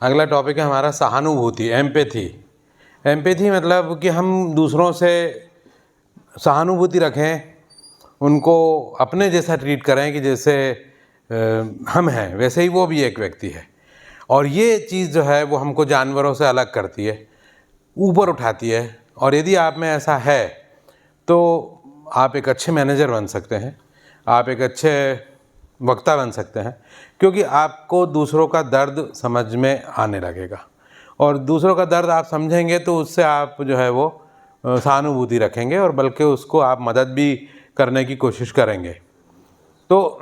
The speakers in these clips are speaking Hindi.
अगला टॉपिक है हमारा सहानुभूति, एम्पैथी। एम्पैथी मतलब कि हम दूसरों से सहानुभूति रखें, उनको अपने जैसा ट्रीट करें कि जैसे हम हैं वैसे ही वो भी एक व्यक्ति है। और ये चीज़ जो है वो हमको जानवरों से अलग करती है, ऊपर उठाती है। और यदि आप में ऐसा है तो आप एक अच्छे मैनेजर बन सकते हैं, आप एक अच्छे वक्ता बन सकते हैं, क्योंकि आपको दूसरों का दर्द समझ में आने लगेगा। और दूसरों का दर्द आप समझेंगे तो उससे आप जो है वो सहानुभूति रखेंगे और बल्कि उसको आप मदद भी करने की कोशिश करेंगे। तो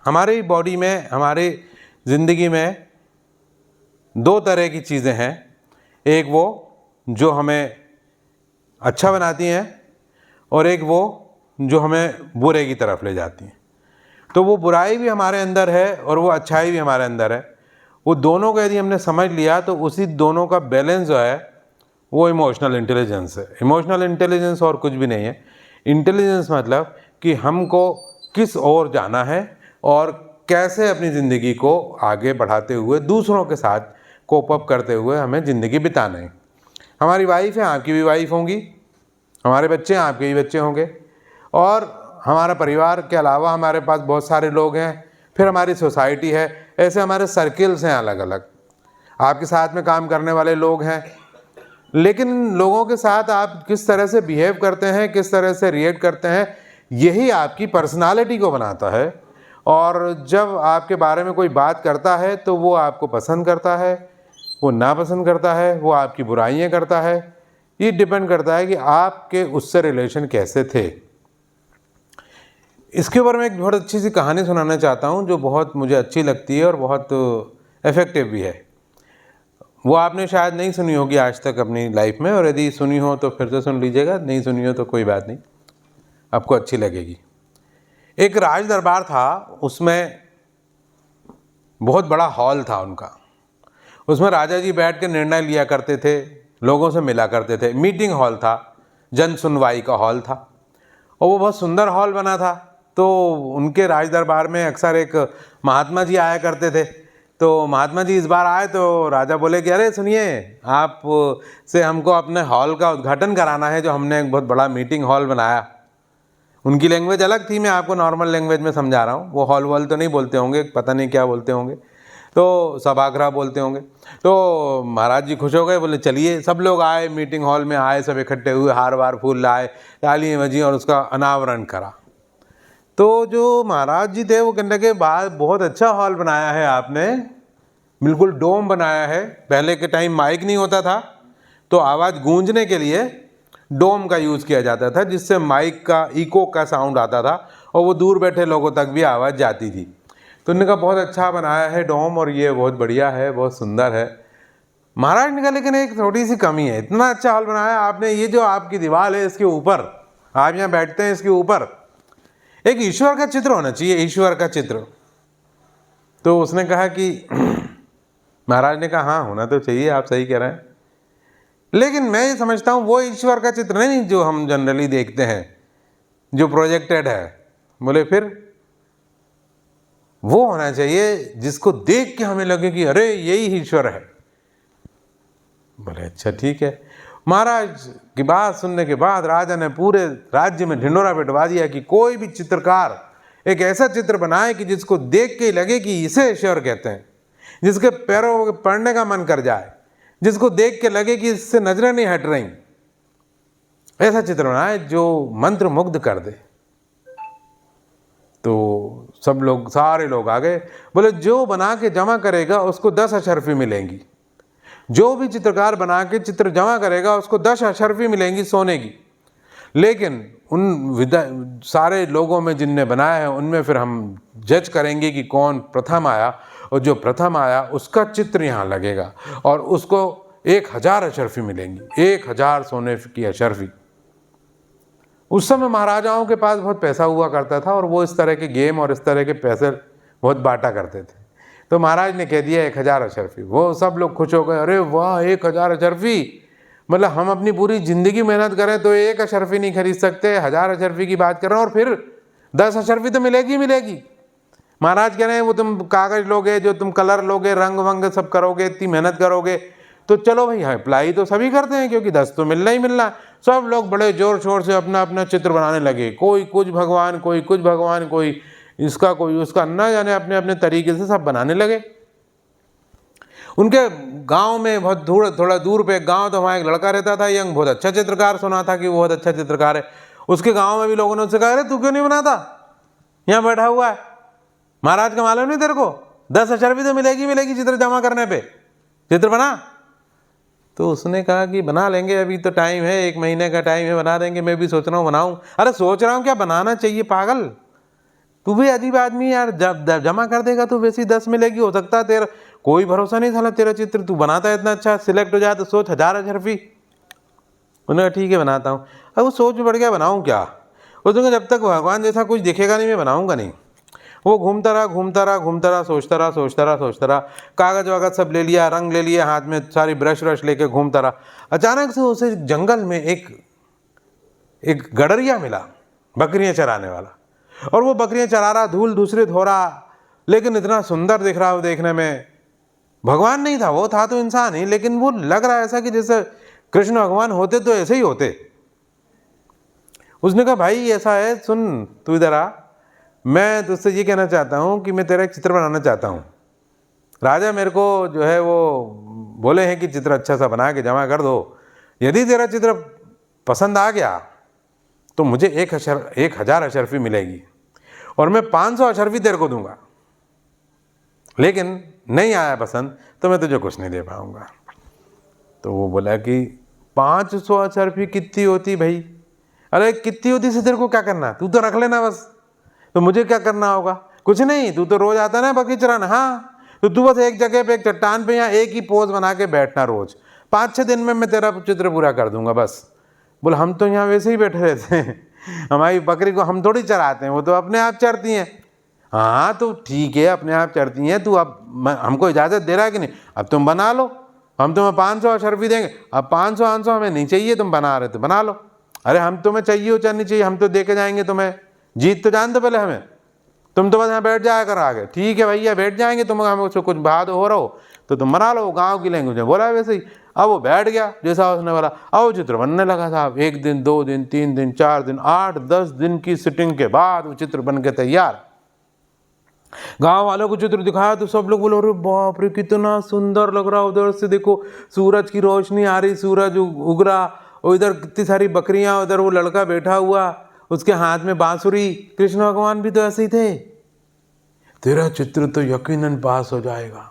हमारी बॉडी में, हमारी ज़िंदगी में दो तरह की चीज़ें हैं। एक वो जो हमें अच्छा बनाती हैं और एक वो जो हमें बुरे की तरफ ले जाती हैं। तो वो बुराई भी हमारे अंदर है और वो अच्छाई भी हमारे अंदर है। वो दोनों को यदि हमने समझ लिया तो उसी दोनों का बैलेंस जो है वो इमोशनल इंटेलिजेंस है। इमोशनल इंटेलिजेंस और कुछ भी नहीं है। इंटेलिजेंस मतलब कि हमको किस ओर जाना है और कैसे अपनी ज़िंदगी को आगे बढ़ाते हुए दूसरों के साथ कोप अप करते हुए हमें ज़िंदगी बिताना है। हमारी वाइफ है, आपकी भी वाइफ होंगी, हमारे बच्चे हैं, आपके भी बच्चे होंगे, और हमारा परिवार के अलावा हमारे पास बहुत सारे लोग हैं। फिर हमारी सोसाइटी है, ऐसे हमारे सर्किल्स हैं अलग अलग। आपके साथ में काम करने वाले लोग हैं, लेकिन लोगों के साथ आप किस तरह से बिहेव करते हैं, किस तरह से रिएक्ट करते हैं, यही आपकी पर्सनालिटी को बनाता है। और जब आपके बारे में कोई बात करता है तो वो आपको पसंद करता है, वो नापसंद करता है, वो आपकी बुराइयां करता है। ये डिपेंड करता है कि आपके उससे रिलेशन कैसे थे। इसके ऊपर मैं एक बहुत अच्छी सी कहानी सुनाना चाहता हूँ जो बहुत मुझे अच्छी लगती है और बहुत इफ़ेक्टिव भी है। वो आपने शायद नहीं सुनी होगी आज तक अपनी लाइफ में, और यदि सुनी हो तो फिर से सुन लीजिएगा, नहीं सुनी हो तो कोई बात नहीं, आपको अच्छी लगेगी। एक राज दरबार था, उसमें बहुत बड़ा हॉल था उनका। उसमें राजा जी बैठ के निर्णय लिया करते थे, लोगों से मिला करते थे। मीटिंग हॉल था, जन सुनवाई का हॉल था, और वो बहुत सुंदर हॉल बना था। तो उनके राज दरबार में अक्सर एक महात्मा जी आया करते थे। तो महात्मा जी इस बार आए तो राजा बोले कि अरे सुनिए, आप से हमको अपने हॉल का उद्घाटन कराना है, जो हमने एक बहुत बड़ा मीटिंग हॉल बनाया। उनकी लैंग्वेज अलग थी, मैं आपको नॉर्मल लैंग्वेज में समझा रहा हूँ। वो हॉल वॉल तो नहीं बोलते होंगे, पता नहीं क्या बोलते होंगे, तो सभागृह बोलते होंगे। तो महाराज जी खुश हो गए, बोले चलिए। सब लोग आए, मीटिंग हॉल में आए, सब इकट्ठे हुए, हार वार फूल लाए, तालियां बजी और उसका अनावरण करा। तो जो महाराज जी थे वो कहने लगे, बाद बहुत अच्छा हॉल बनाया है आपने, बिल्कुल डोम बनाया है। पहले के टाइम माइक नहीं होता था, तो आवाज़ गूंजने के लिए डोम का यूज़ किया जाता था, जिससे माइक का इको का साउंड आता था और वो दूर बैठे लोगों तक भी आवाज़ जाती थी। तो उन्होंने कहा बहुत अच्छा बनाया है डोम, और ये बहुत बढ़िया है, बहुत सुंदर है। महाराज ने कहा लेकिन एक थोड़ी सी कमी है, इतना अच्छा हॉल बनाया आपने, ये जो आपकी दीवार है इसके ऊपर, आप यहाँ बैठते हैं, इसके ऊपर एक ईश्वर का चित्र होना चाहिए, ईश्वर का चित्र। तो उसने कहा कि महाराज ने कहा हाँ होना तो चाहिए, आप सही कह रहे हैं, लेकिन मैं ये समझता हूँ वो ईश्वर का चित्र नहीं जो हम जनरली देखते हैं, जो प्रोजेक्टेड है। बोले फिर वो होना चाहिए जिसको देख के हमें लगे कि अरे यही ईश्वर है। बोले अच्छा ठीक है। महाराज की बात सुनने के बाद राजा ने पूरे राज्य में ढिंढोरा पिटवा दिया कि कोई भी चित्रकार एक ऐसा चित्र बनाए कि जिसको देख के लगे कि इसे ईश्वर कहते हैं, जिसके पैरों के पढ़ने का मन कर जाए, जिसको देख के लगे कि इससे नजरें नहीं हट रही। ऐसा चित्र बनाए जो मंत्र मुग्ध कर दे। तो सब लोग, सारे लोग आ गए। बोले जो बना के जमा करेगा उसको 10 अशर्फी मिलेंगी, जो भी चित्रकार बना के चित्र जमा करेगा उसको 10 अशर्फी मिलेंगी सोने की। लेकिन उन सारे लोगों में जिनने बनाया है उनमें फिर हम जज करेंगे कि कौन प्रथम आया, और जो प्रथम आया उसका चित्र यहाँ लगेगा और उसको 1000 अशर्फी मिलेंगी, 1000 सोने की अशर्फी। उस समय महाराजाओं के पास बहुत पैसा हुआ करता था और वो इस तरह के गेम और इस तरह के पैसे बहुत बांटा करते थे। तो महाराज ने कह दिया 1000 अशर्फी। वो सब लोग खुश हो गए, अरे वाह 1000 अशर्फी, मतलब हम अपनी पूरी ज़िंदगी मेहनत करें तो 1 अशर्फी नहीं खरीद सकते, 1000 अशर्फी की बात कर रहे हैं, और फिर 10 अशर्फी तो मिलेगी मिलेगी। महाराज कह रहे हैं वो तुम कागज़ लोगे, जो तुम कलर लोगे, रंग वंग सब करोगे, इतनी मेहनत करोगे, तो चलो भाई अप्लाई तो सभी करते हैं क्योंकि 10 तो मिलना ही मिलना। सब लोग बड़े जोर शोर से अपना अपना चित्र बनाने लगे, कोई कुछ भगवान, कोई कुछ भगवान, कोई इसका कोई उसका, न जाने अपने अपने तरीके से सब बनाने लगे। उनके गांव में बहुत थोड़ा दूर पे एक गांव था, वहाँ एक लड़का रहता था यंग, बहुत अच्छा चित्रकार, सुना था कि वो बहुत अच्छा चित्रकार है। उसके गांव में भी लोगों ने उससे कहा, अरे तू क्यों नहीं बनाता, यहाँ बैठा हुआ है, महाराज का मालूम नहीं तेरे को, 10 अशर्फी तो मिलेगी चित्र जमा करने पे, चित्र बना। तो उसने कहा कि बना लेंगे, अभी तो टाइम है, 1 महीने का टाइम है, बना देंगे, मैं भी सोच रहा हूँ बनाऊँ। अरे सोच रहा हूँ क्या, बनाना चाहिए पागल, तू भी अजीब आदमी यार, जब जमा कर देगा तो वैसी 10 मिलेगी, हो सकता है तेरा कोई भरोसा नहीं था तेरा चित्र, तू बनाता है इतना अच्छा, सिलेक्ट हो जाए तो सोच 1000 अशर्फी। उन्होंने कहा ठीक है बनाता हूँ। अब वो सोच में पड़ गया बनाऊँ क्या, उसने जब तक भगवान जैसा कुछ दिखेगा नहीं मैं बनाऊँगा नहीं। वो घूमता रहा, सोचता रहा, कागज़ वागज सब ले लिया, रंग ले लिया, हाथ में सारी ब्रश व्रश लेके घूमता रहा। अचानक से उसे जंगल में एक गडरिया मिला, बकरियां चराने वाला, और वो बकरियां चरा रहा, धूल दूसरे धो रहा, लेकिन इतना सुंदर दिख रहा वो देखने में। भगवान नहीं था वो, था तो इंसान ही, लेकिन वो लग रहा ऐसा कि जैसे कृष्ण भगवान होते तो ऐसे ही होते। उसने कहा भाई ऐसा है, सुन तू इधर आ, मैं तुझसे ये कहना चाहता हूँ कि मैं तेरा एक चित्र बनाना चाहता हूँ। राजा मेरे को जो है वो बोले हैं कि चित्र अच्छा सा बना के जमा कर दो, यदि तेरा चित्र पसंद आ गया तो मुझे 1000 अशर्फी मिलेगी और मैं 500 अशर्फी तेरे को दूंगा, लेकिन नहीं आया पसंद तो मैं तुझे कुछ नहीं दे पाऊंगा। तो वो बोला कि 500 अशर्फी कितनी होती भाई, अरे कितनी होती से तेरे को क्या करना, तू तो रख लेना बस, तो मुझे क्या करना होगा, कुछ नहीं, तू तो रोज आता ना बकरी चराना, हाँ तो तू बस एक जगह पे एक चट्टान पे यहाँ एक ही पोज बना के बैठना रोज, 5-6 दिन में मैं तेरा चित्र पूरा कर दूंगा बस। बोले हम तो यहाँ वैसे ही बैठे रहते हैं, हमारी बकरी को हम थोड़ी चराते हैं, वो तो अपने आप चरती हैं। हाँ तो ठीक है अपने आप चरती हैं, तू अब हमको इजाज़त दे रहा है कि नहीं, अब तुम बना लो, हम तुम्हें 500 अशर्फी देंगे, अब 500 हमें नहीं चाहिए, तुम बना रहे तो बना लो। अरे हम तुम्हें चाहिए हो चाहे नहीं चाहिए, हम तो दे के जाएंगे तुम्हें, जीत तो जान दो पहले हमें, तुम तो बस यहाँ बैठ जाया कर आगे, ठीक है भैया बैठ जाएंगे, तुम हमें कुछ बात हो रहा हो तो तुम बना लो, गांव की लैंग्वेज में बोला वैसे ही। अब वो बैठ गया जैसा उसने बोला, अब वो चित्र बनने लगा साहब, 1 दिन 2 दिन 3 दिन 4 दिन 8-10 दिन की सिटिंग के बाद वो चित्र बन के तैयार। गांव वालों को चित्र दिखाया तो सब लोग बोले अरे बाप रे कितना सुंदर लग रहा, उधर से देखो सूरज की रोशनी आ रही, सूरज उग रहा, और इधर कितनी सारी बकरियां, उधर वो लड़का बैठा हुआ, उसके हाथ में बांसुरी, कृष्ण भगवान भी तो ऐसे ही थे, तेरा चित्र तो यकीनन पास हो जाएगा।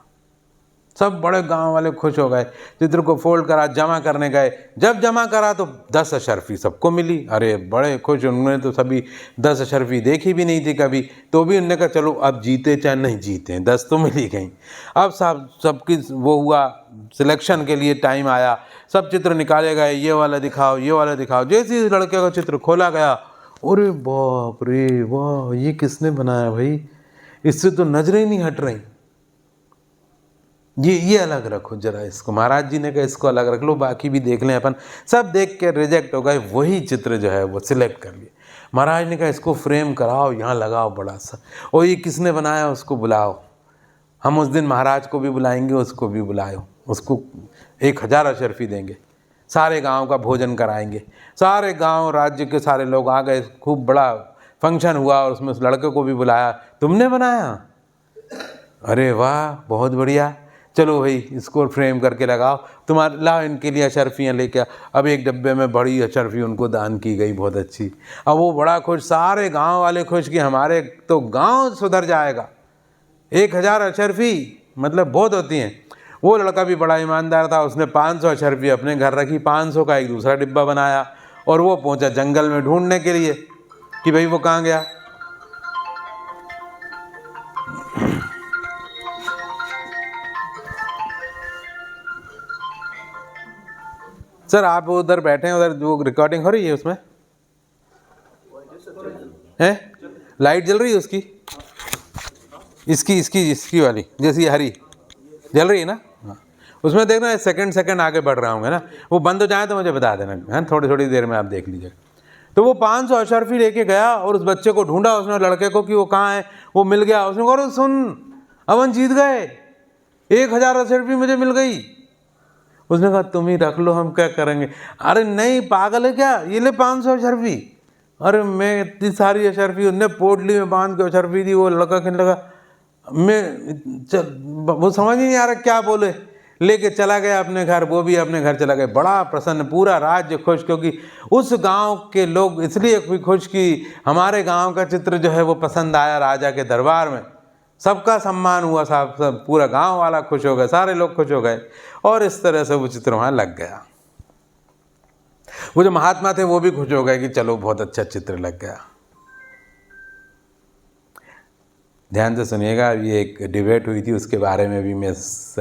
सब बड़े गांव वाले खुश हो गए, चित्र को फोल्ड करा, जमा करने गए, जब जमा करा तो 10 अशर्फी सबको मिली, अरे बड़े खुश, उन्होंने तो सभी 10 अशर्फी देखी भी नहीं थी कभी, तो भी उन्होंने कहा चलो अब जीते चाहे नहीं जीते 10 तो मिल ही गई। अब सबकी वो हुआ, सिलेक्शन के लिए टाइम आया, सब चित्र निकाले गए, ये वाला दिखाओ ये वाला दिखाओ, जैसे ही लड़के का चित्र खोला गया, अरे बाप रे वाह ये किसने बनाया भाई, इससे तो नजरें ही नहीं हट रही, ये अलग रखो जरा इसको, महाराज जी ने कहा इसको अलग रख लो, बाकी भी देख लें अपन, सब देख के रिजेक्ट हो गए, वही चित्र जो है वो सिलेक्ट कर लिए। महाराज ने कहा इसको फ्रेम कराओ, यहाँ लगाओ बड़ा सा, और ये किसने बनाया उसको बुलाओ, हम उस दिन महाराज को भी बुलाएंगे, उसको भी बुलाओ, उसको 1000 अशर्फी देंगे, सारे गांव का भोजन कराएंगे, सारे गांव राज्य के सारे लोग आ गए, खूब बड़ा फंक्शन हुआ और उसमें उस लड़के को भी बुलाया, तुमने बनाया, अरे वाह बहुत बढ़िया, चलो भाई इसको फ्रेम करके लगाओ, तुम्हारे लाओ इनके लिए अशर्फियाँ लेके। अब एक डब्बे में बड़ी अशर्फी उनको दान की गई, बहुत अच्छी। अब वो बड़ा खुश, सारे गांव वाले खुश कि हमारे तो गांव सुधर जाएगा, 1000 अशर्फी मतलब बहुत होती हैं। वो लड़का भी बड़ा ईमानदार था, उसने 500 अशर्फी अपने घर रखी, 500 का एक दूसरा डिब्बा बनाया, और वो पहुंचा जंगल में ढूंढने के लिए कि भाई वो कहाँ गया। सर आप उधर बैठे हैं, उधर जो रिकॉर्डिंग हो रही है उसमें है, लाइट जल रही है उसकी, इसकी वाली जैसी हरी जल रही है ना, हाँ उसमें देखना सेकंड आगे बढ़ रहा हूँ ना, वो बंद हो जाए तो मुझे बता देना, है थोड़ी देर में आप देख लीजिएगा। तो वो 500 अशर्फी लेके गया और उस बच्चे को ढूंढा उसने, लड़के को, कि वो कहाँ है। वो मिल गया। उसने कहा, अरे सुन, अवन जीत गए, 1000 अशर्फी मुझे मिल गई। उसने कहा, तुम ही रख लो, हम क्या करेंगे। अरे नहीं, पागल है क्या, ये ले 500 अशर्फी। अरे मैं इतनी सारी अशर्फी, उनने पोटली में बांध के अशर्फी दी। वो लड़का कहने लगा, वो समझ ही नहीं आ रहा क्या बोले, लेके चला गया अपने घर। वो भी अपने घर चला गया, बड़ा प्रसन्न, पूरा राज्य खुश, क्योंकि उस गांव के लोग इसलिए भी खुश कि हमारे गांव का चित्र जो है वो पसंद आया राजा के दरबार में, सबका सम्मान हुआ, सब पूरा गांव वाला खुश हो गए, सारे लोग खुश हो गए। और इस तरह से वो चित्र वहाँ लग गया। वो जो महात्मा थे वो भी खुश हो गए कि चलो बहुत अच्छा चित्र लग गया। ध्यान से सुनिएगा, ये एक डिबेट हुई थी, उसके बारे में भी मैं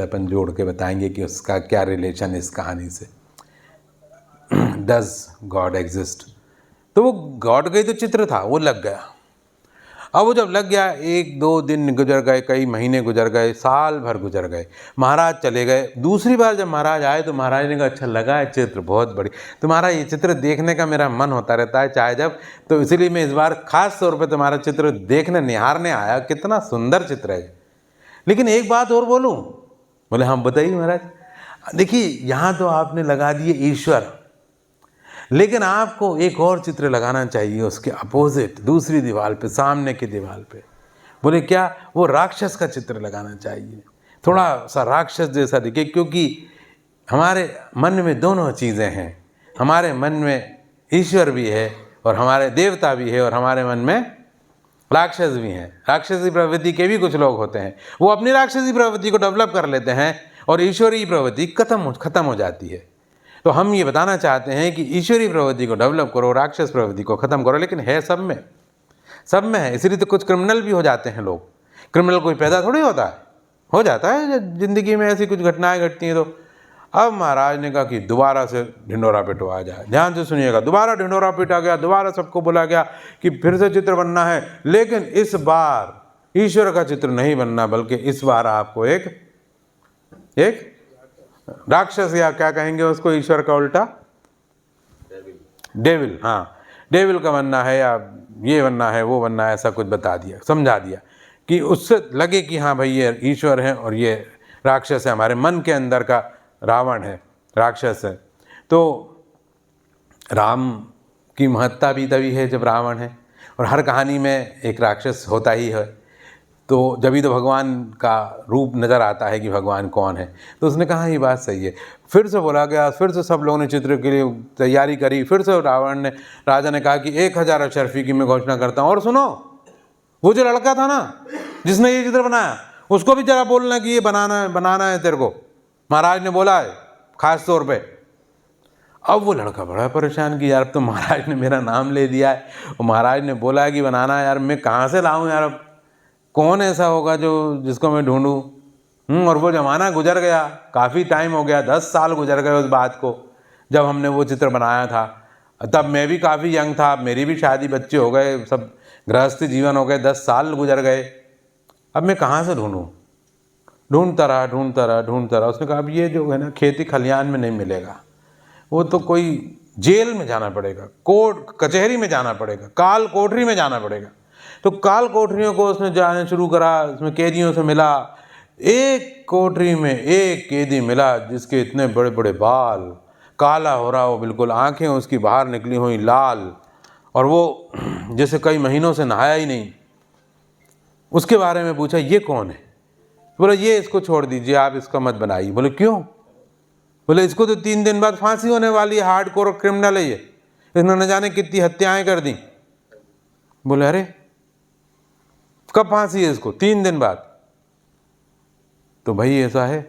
अपन जोड़ के बताएंगे कि उसका क्या रिलेशन इस कहानी से। Does God exist. तो वो गॉड का ही तो चित्र था, वो लग गया। अब वो जब लग गया, 1-2 दिन गुजर गए, कई महीने गुजर गए, साल भर गुजर गए, महाराज चले गए। दूसरी बार जब महाराज आए तो महाराज ने कहा, अच्छा लगा है चित्र, बहुत बड़ी, तुम्हारा ये चित्र देखने का मेरा मन होता रहता है चाहे जब, तो इसीलिए मैं इस बार खास तौर पे तुम्हारा चित्र देखने, निहारने आया। कितना सुंदर चित्र है। लेकिन एक बात और बोलूँ। बोले, हाँ बताइए महाराज। देखिए, यहाँ तो आपने लगा दिए ईश्वर, लेकिन आपको एक और चित्र लगाना चाहिए उसके अपोजिट, दूसरी दीवार पे, सामने की दीवार पे। बोले क्या? वो राक्षस का चित्र लगाना चाहिए, थोड़ा सा राक्षस जैसा दिखे, क्योंकि हमारे मन में दोनों चीज़ें हैं। हमारे मन में ईश्वर भी है और हमारे देवता भी है, और हमारे मन में राक्षस भी हैं। राक्षसी प्रवृत्ति के भी कुछ लोग होते हैं, वो अपनी राक्षसी प्रवृत्ति को डेवलप कर लेते हैं और ईश्वरीय प्रवृत्ति खत्म हो जाती है। तो हम ये बताना चाहते हैं कि ईश्वरीय प्रवृत्ति को डेवलप करो, राक्षस प्रवृत्ति को खत्म करो। लेकिन है सब में है। इसलिए तो कुछ क्रिमिनल भी हो जाते हैं लोग। क्रिमिनल कोई पैदा थोड़ी होता है, हो जाता है जिंदगी में ऐसी कुछ घटनाएं घटती हैं। तो अब महाराज ने कहा कि दोबारा से ढिंडोरा पिटवा जाए। ध्यान से सुनिएगा, दोबारा ढिंडोरा पिटा गया, दोबारा सबको बोला गया कि फिर से चित्र बनना है, लेकिन इस बार ईश्वर का चित्र नहीं बनना, बल्कि इस बार आपको एक राक्षस, या क्या कहेंगे उसको, ईश्वर का उल्टा, डेविल। हाँ, डेविल का बनना है, या ये बनना है, वो बनना है, ऐसा कुछ बता दिया, समझा दिया कि उससे लगे कि हाँ भाई ये ईश्वर है और ये राक्षस है, हमारे मन के अंदर का रावण है, राक्षस है। तो राम की महत्ता भी तभी है जब रावण है, और हर कहानी में एक राक्षस होता ही है। तो जब ही तो भगवान का रूप नज़र आता है कि भगवान कौन है। तो उसने कहा ये बात सही है। फिर से बोला गया, फिर से सब लोगों ने चित्र के लिए तैयारी करी। फिर से राजा ने कहा कि 1000 अशर्फी की मैं घोषणा करता हूँ। और सुनो, वो जो लड़का था ना जिसने ये चित्र बनाया, उसको भी जरा बोलना कि ये बनाना है तेरे को, महाराज ने बोला है खास तौर पे। अब वो लड़का बड़ा परेशान कि यार अब तो महाराज ने मेरा नाम ले दिया है, और महाराज ने बोला है कि बनाना है, यार मैं कहाँ से लाऊं यार, अब कौन ऐसा होगा जिसको मैं ढूंढूं। और वो ज़माना गुजर गया, काफ़ी टाइम हो गया, 10 साल गुजर गए उस बात को जब हमने वो चित्र बनाया था। तब मैं भी काफ़ी यंग था, मेरी भी शादी, बच्चे हो गए, सब गृहस्थी जीवन हो गए, 10 साल गुजर गए। अब मैं कहाँ से ढूंढूं? ढूंढता रहा। उसने कहा अब ये जो है ना खेती खलियान में नहीं मिलेगा, वो तो कोई जेल में जाना पड़ेगा, कोर्ट कचहरी में जाना पड़ेगा, काल कोठरी में जाना पड़ेगा। तो काल कोठरियों को उसने जाने शुरू करा, उसमें कैदियों से मिला। एक कोठरी में एक कैदी मिला जिसके इतने बड़े बड़े बाल, काला हो रहा हो बिल्कुल, आंखें उसकी बाहर निकली हुई लाल, और वो जैसे कई महीनों से नहाया ही नहीं। उसके बारे में पूछा ये कौन है? बोले ये इसको छोड़ दीजिए, आप इसका मत बनाइए। बोले क्यों? बोले इसको तो 3 दिन बाद फांसी होने वाली है, हार्डकोर क्रिमिनल है ये, इसने न जाने कितनी हत्याएं कर दी। बोले अरे कब फांसी है इसको? 3 दिन बाद। तो भाई ऐसा है,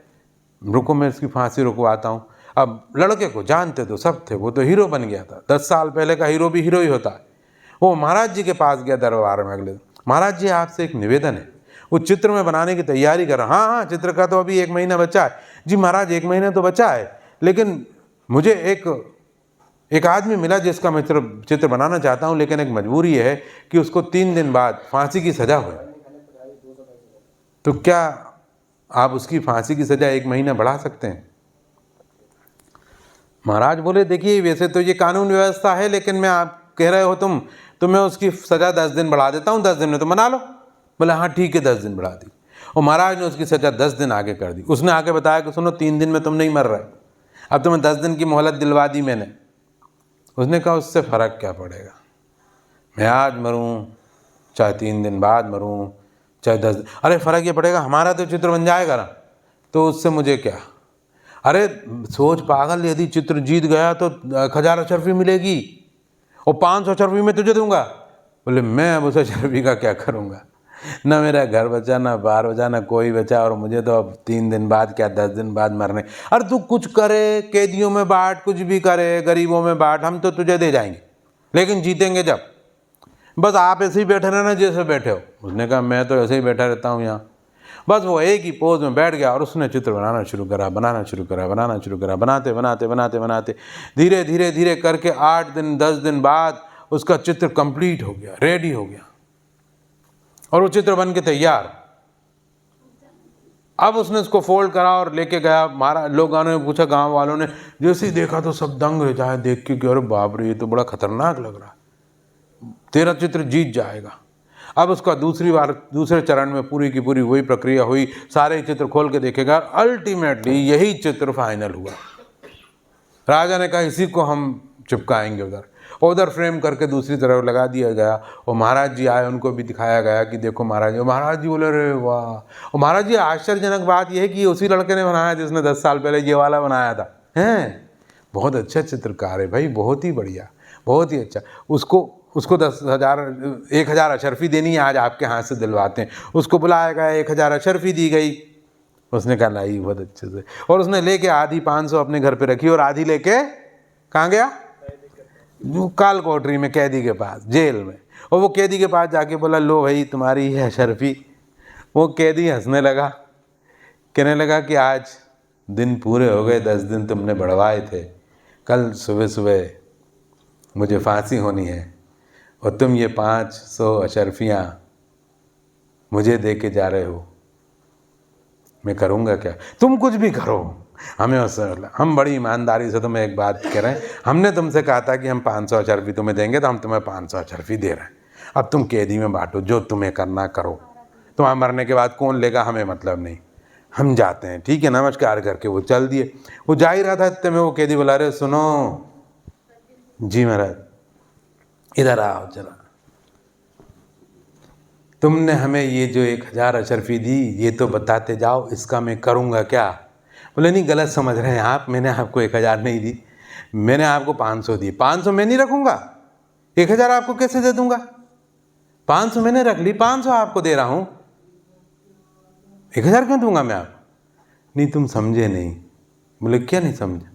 रुको मैं इसकी फांसी रुकवाता हूँ। अब लड़के को जानते तो सब थे, वो तो हीरो बन गया था, 10 साल पहले का हीरो भी हीरो ही होता है। वो महाराज जी के पास गया दरबार में अगले दिन, महाराज जी आपसे एक निवेदन है, वो चित्र में बनाने की तैयारी कर रहा। हाँ चित्र का तो अभी 1 महीना बचा है। जी महाराज 1 महीना तो बचा है, लेकिन मुझे एक आदमी मिला जिसका मैं चित्र बनाना चाहता हूँ, लेकिन एक मजबूरी है कि उसको 3 दिन बाद फांसी की सज़ा हो। तो क्या आप उसकी फांसी की सज़ा 1 महीना बढ़ा सकते हैं? महाराज बोले देखिए वैसे तो ये कानून व्यवस्था है, लेकिन मैं कह रहे हो तुम, तो मैं उसकी सज़ा 10 दिन बढ़ा देता हूँ, 10 दिन में तो मना लो। बोले हाँ ठीक है, 10 दिन बढ़ा दी। और महाराज ने उसकी सज़ा 10 दिन आगे कर दी। उसने आके बताया कि सुनो 3 दिन में तुम नहीं मर रहे, अब तुम्हें 10 दिन की मोहलत दिलवा दी मैंने। उसने कहा उससे फ़र्क क्या पड़ेगा, मैं आज मरूं चाहे 3 दिन बाद मरूं चाहे 10 दिन, अरे फ़र्क ये पड़ेगा, हमारा तो चित्र बन जाएगा ना, तो उससे मुझे क्या। अरे सोच पागल, यदि चित्र जीत गया तो 1000 अशर्फी मिलेगी और 500 अशर्फी मैं तुझे दूंगा। बोले मैं अब उस अशर्फी का क्या करूँगा, ना मेरा घर बचा, ना बाहर बचा, ना कोई बचा, और मुझे तो अब 3 दिन बाद क्या 10 दिन बाद मरने। अरे तू कुछ करे, कैदियों में बांट, कुछ भी करे, गरीबों में बांट, हम तो तुझे दे जाएंगे, लेकिन जीतेंगे जब। बस आप ऐसे ही बैठे रहना जैसे बैठे हो। उसने कहा मैं तो ऐसे ही बैठा रहता हूँ यहाँ। बस वो एक ही पोज में बैठ गया और उसने चित्र बनाना शुरू करा, बनाते बनाते धीरे धीरे धीरे करके 8 दिन 10 दिन बाद उसका चित्र कंप्लीट हो गया, रेडी हो गया, और वो चित्र बन के तैयार। अब उसने उसको फोल्ड करा और लेके गया। महाराज लोगों ने पूछा, गांव वालों ने जैसे ही देखा तो सब दंग रह जाए देख के कि अरे बाप रे, ये तो बड़ा खतरनाक लग रहा है, तेरा चित्र जीत जाएगा। अब उसका दूसरे चरण में पूरी की पूरी वही प्रक्रिया हुई, सारे चित्र खोल के देखेगा, अल्टीमेटली यही चित्र फाइनल हुआ। राजा ने कहा इसी को हम चिपकाएंगे उधर फ्रेम करके दूसरी तरफ लगा दिया गया। और महाराज जी आए, उनको भी दिखाया गया कि देखो महाराज जी। महाराज जी बोले अरे वाह। और महाराज जी आश्चर्यजनक बात यह है कि उसी लड़के ने बनाया जिसने 10 साल पहले ये वाला बनाया था। हैं, बहुत अच्छा चित्रकार है भाई, बहुत ही बढ़िया, बहुत ही अच्छा। उसको 10,000 अशर्फी देनी है, आज आपके हाथ से दिलवाते हैं। उसको बुलाया गया, 1000 अशर्फी दी गई। उसने कहा लाई बहुत अच्छे से, और उसने लेके आधी 500 अपने घर पे रखी और आधी लेके कहाँ गया, काल कोठरी में, कैदी के पास, जेल में। और वो कैदी के पास जाके बोला लो भाई तुम्हारी है अशर्फी। वो कैदी हंसने लगा, कहने लगा कि आज दिन पूरे हो गए, 10 दिन तुमने बढ़वाए थे, कल सुबह सुबह मुझे फांसी होनी है और तुम ये 500 अशर्फियाँ मुझे दे के जा रहे हो, मैं करूँगा क्या। तुम कुछ भी करो, हम बड़ी ईमानदारी से तुम्हें एक बात कह रहे हैं, हमने तुमसे कहा था कि हम 500 अशर्फी तुम्हें देंगे, तो हम तुम्हें 500 अशर्फी दे रहे हैं। अब तुम कैदी में बांटो, जो तुम्हें करना करो, तुम्हारे मरने के बाद कौन लेगा हमें मतलब नहीं, हम जाते हैं, ठीक है। नमस्कार करके वो चल दिए। वो जा ही रहा था, इतने में वो कैदी बुला रहे, सुनो जी महाराज इधर आओ जरा, तुमने हमें ये जो 1000 अशर्फी दी, ये तो बताते जाओ, इसका मैं करूँगा क्या। बोले नहीं, गलत समझ रहे हैं आप, मैंने आपको 1000 नहीं दी, मैंने आपको 500 दी। 500 मैं नहीं रखूँगा, 1000 आपको कैसे दे दूँगा। 500 मैंने रख ली, 500 आपको दे रहा हूँ, 1000 क्यों दूंगा मैं आपको। नहीं तुम समझे नहीं। बोले क्या नहीं समझे।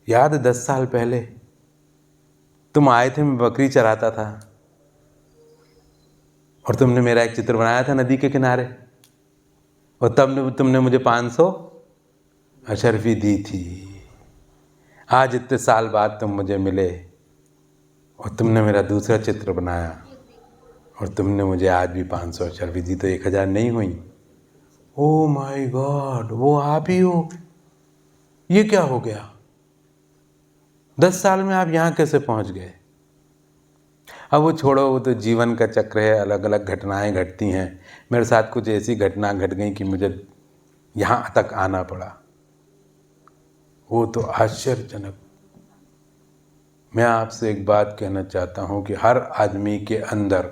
याद 10 साल पहले तुम आए थे, मैं बकरी चराता था और तुमने मेरा एक चित्र बनाया था नदी के किनारे, और तब तुमने मुझे 500 अशर्फी दी थी। आज इतने साल बाद तुम मुझे मिले और तुमने मेरा दूसरा चित्र बनाया और तुमने मुझे आज भी 500 अशर्फी दी, तो 1000 नहीं हुई। ओ माय गॉड, वो आप ही हो, ये क्या हो गया। 10 साल में आप यहाँ कैसे पहुँच गए। अब वो छोड़ो, वो तो जीवन का चक्र है, अलग अलग घटनाएं घटती हैं। मेरे साथ कुछ ऐसी घटना घट गई कि मुझे यहाँ तक आना पड़ा, वो तो आश्चर्यजनक। मैं आपसे एक बात कहना चाहता हूँ कि हर आदमी के अंदर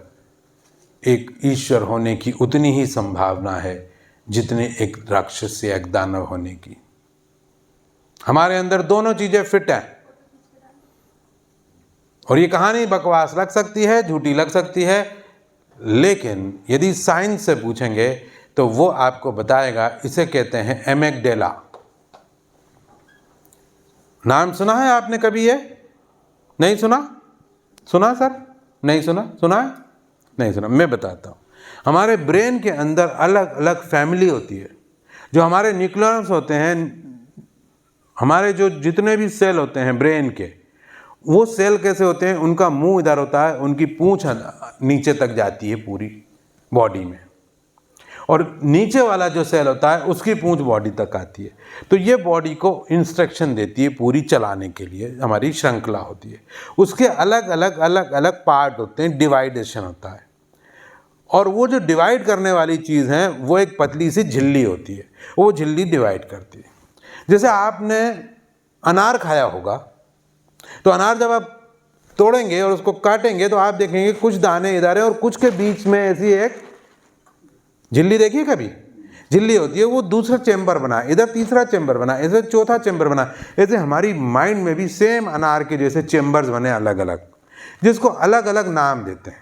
एक ईश्वर होने की उतनी ही संभावना है जितने एक राक्षस या एक दानव होने की। हमारे अंदर दोनों चीज़ें फिट हैं। और ये कहानी बकवास लग सकती है, झूठी लग सकती है, लेकिन यदि साइंस से पूछेंगे तो वो आपको बताएगा, इसे कहते हैं एमिग्डाला। नाम सुना है आपने कभी ये? नहीं सुना? सुना सर? नहीं सुना? सुना है? नहीं सुना। मैं बताता हूँ। हमारे ब्रेन के अंदर अलग अलग फैमिली होती है। जो हमारे न्यूक्लियस होते हैं, हमारे जो जितने भी सेल होते हैं ब्रेन के, वो सेल कैसे होते हैं, उनका मुंह इधर होता है, उनकी पूंछ नीचे तक जाती है पूरी बॉडी में, और नीचे वाला जो सेल होता है उसकी पूंछ बॉडी तक आती है। तो ये बॉडी को इंस्ट्रक्शन देती है पूरी चलाने के लिए, हमारी श्रृंखला होती है। उसके अलग अलग पार्ट होते हैं, डिवाइडेशन होता है। और वो जो डिवाइड करने वाली चीज़ है वो एक पतली सी झिल्ली होती है, वो झिल्ली डिवाइड करती है। जैसे आपने अनार खाया होगा, तो अनार जब आप तोड़ेंगे और उसको काटेंगे तो आप देखेंगे कुछ दाने इधर है और कुछ के बीच में ऐसी एक झिल्ली, देखिए कभी झिल्ली होती है, वो दूसरा चेंबर बना, इधर तीसरा चेंबर बना, इधर चौथा चेंबर बना। ऐसे हमारी माइंड में भी सेम अनार के जैसे चेंबर्स बने अलग अलग, जिसको अलग अलग नाम देते हैं।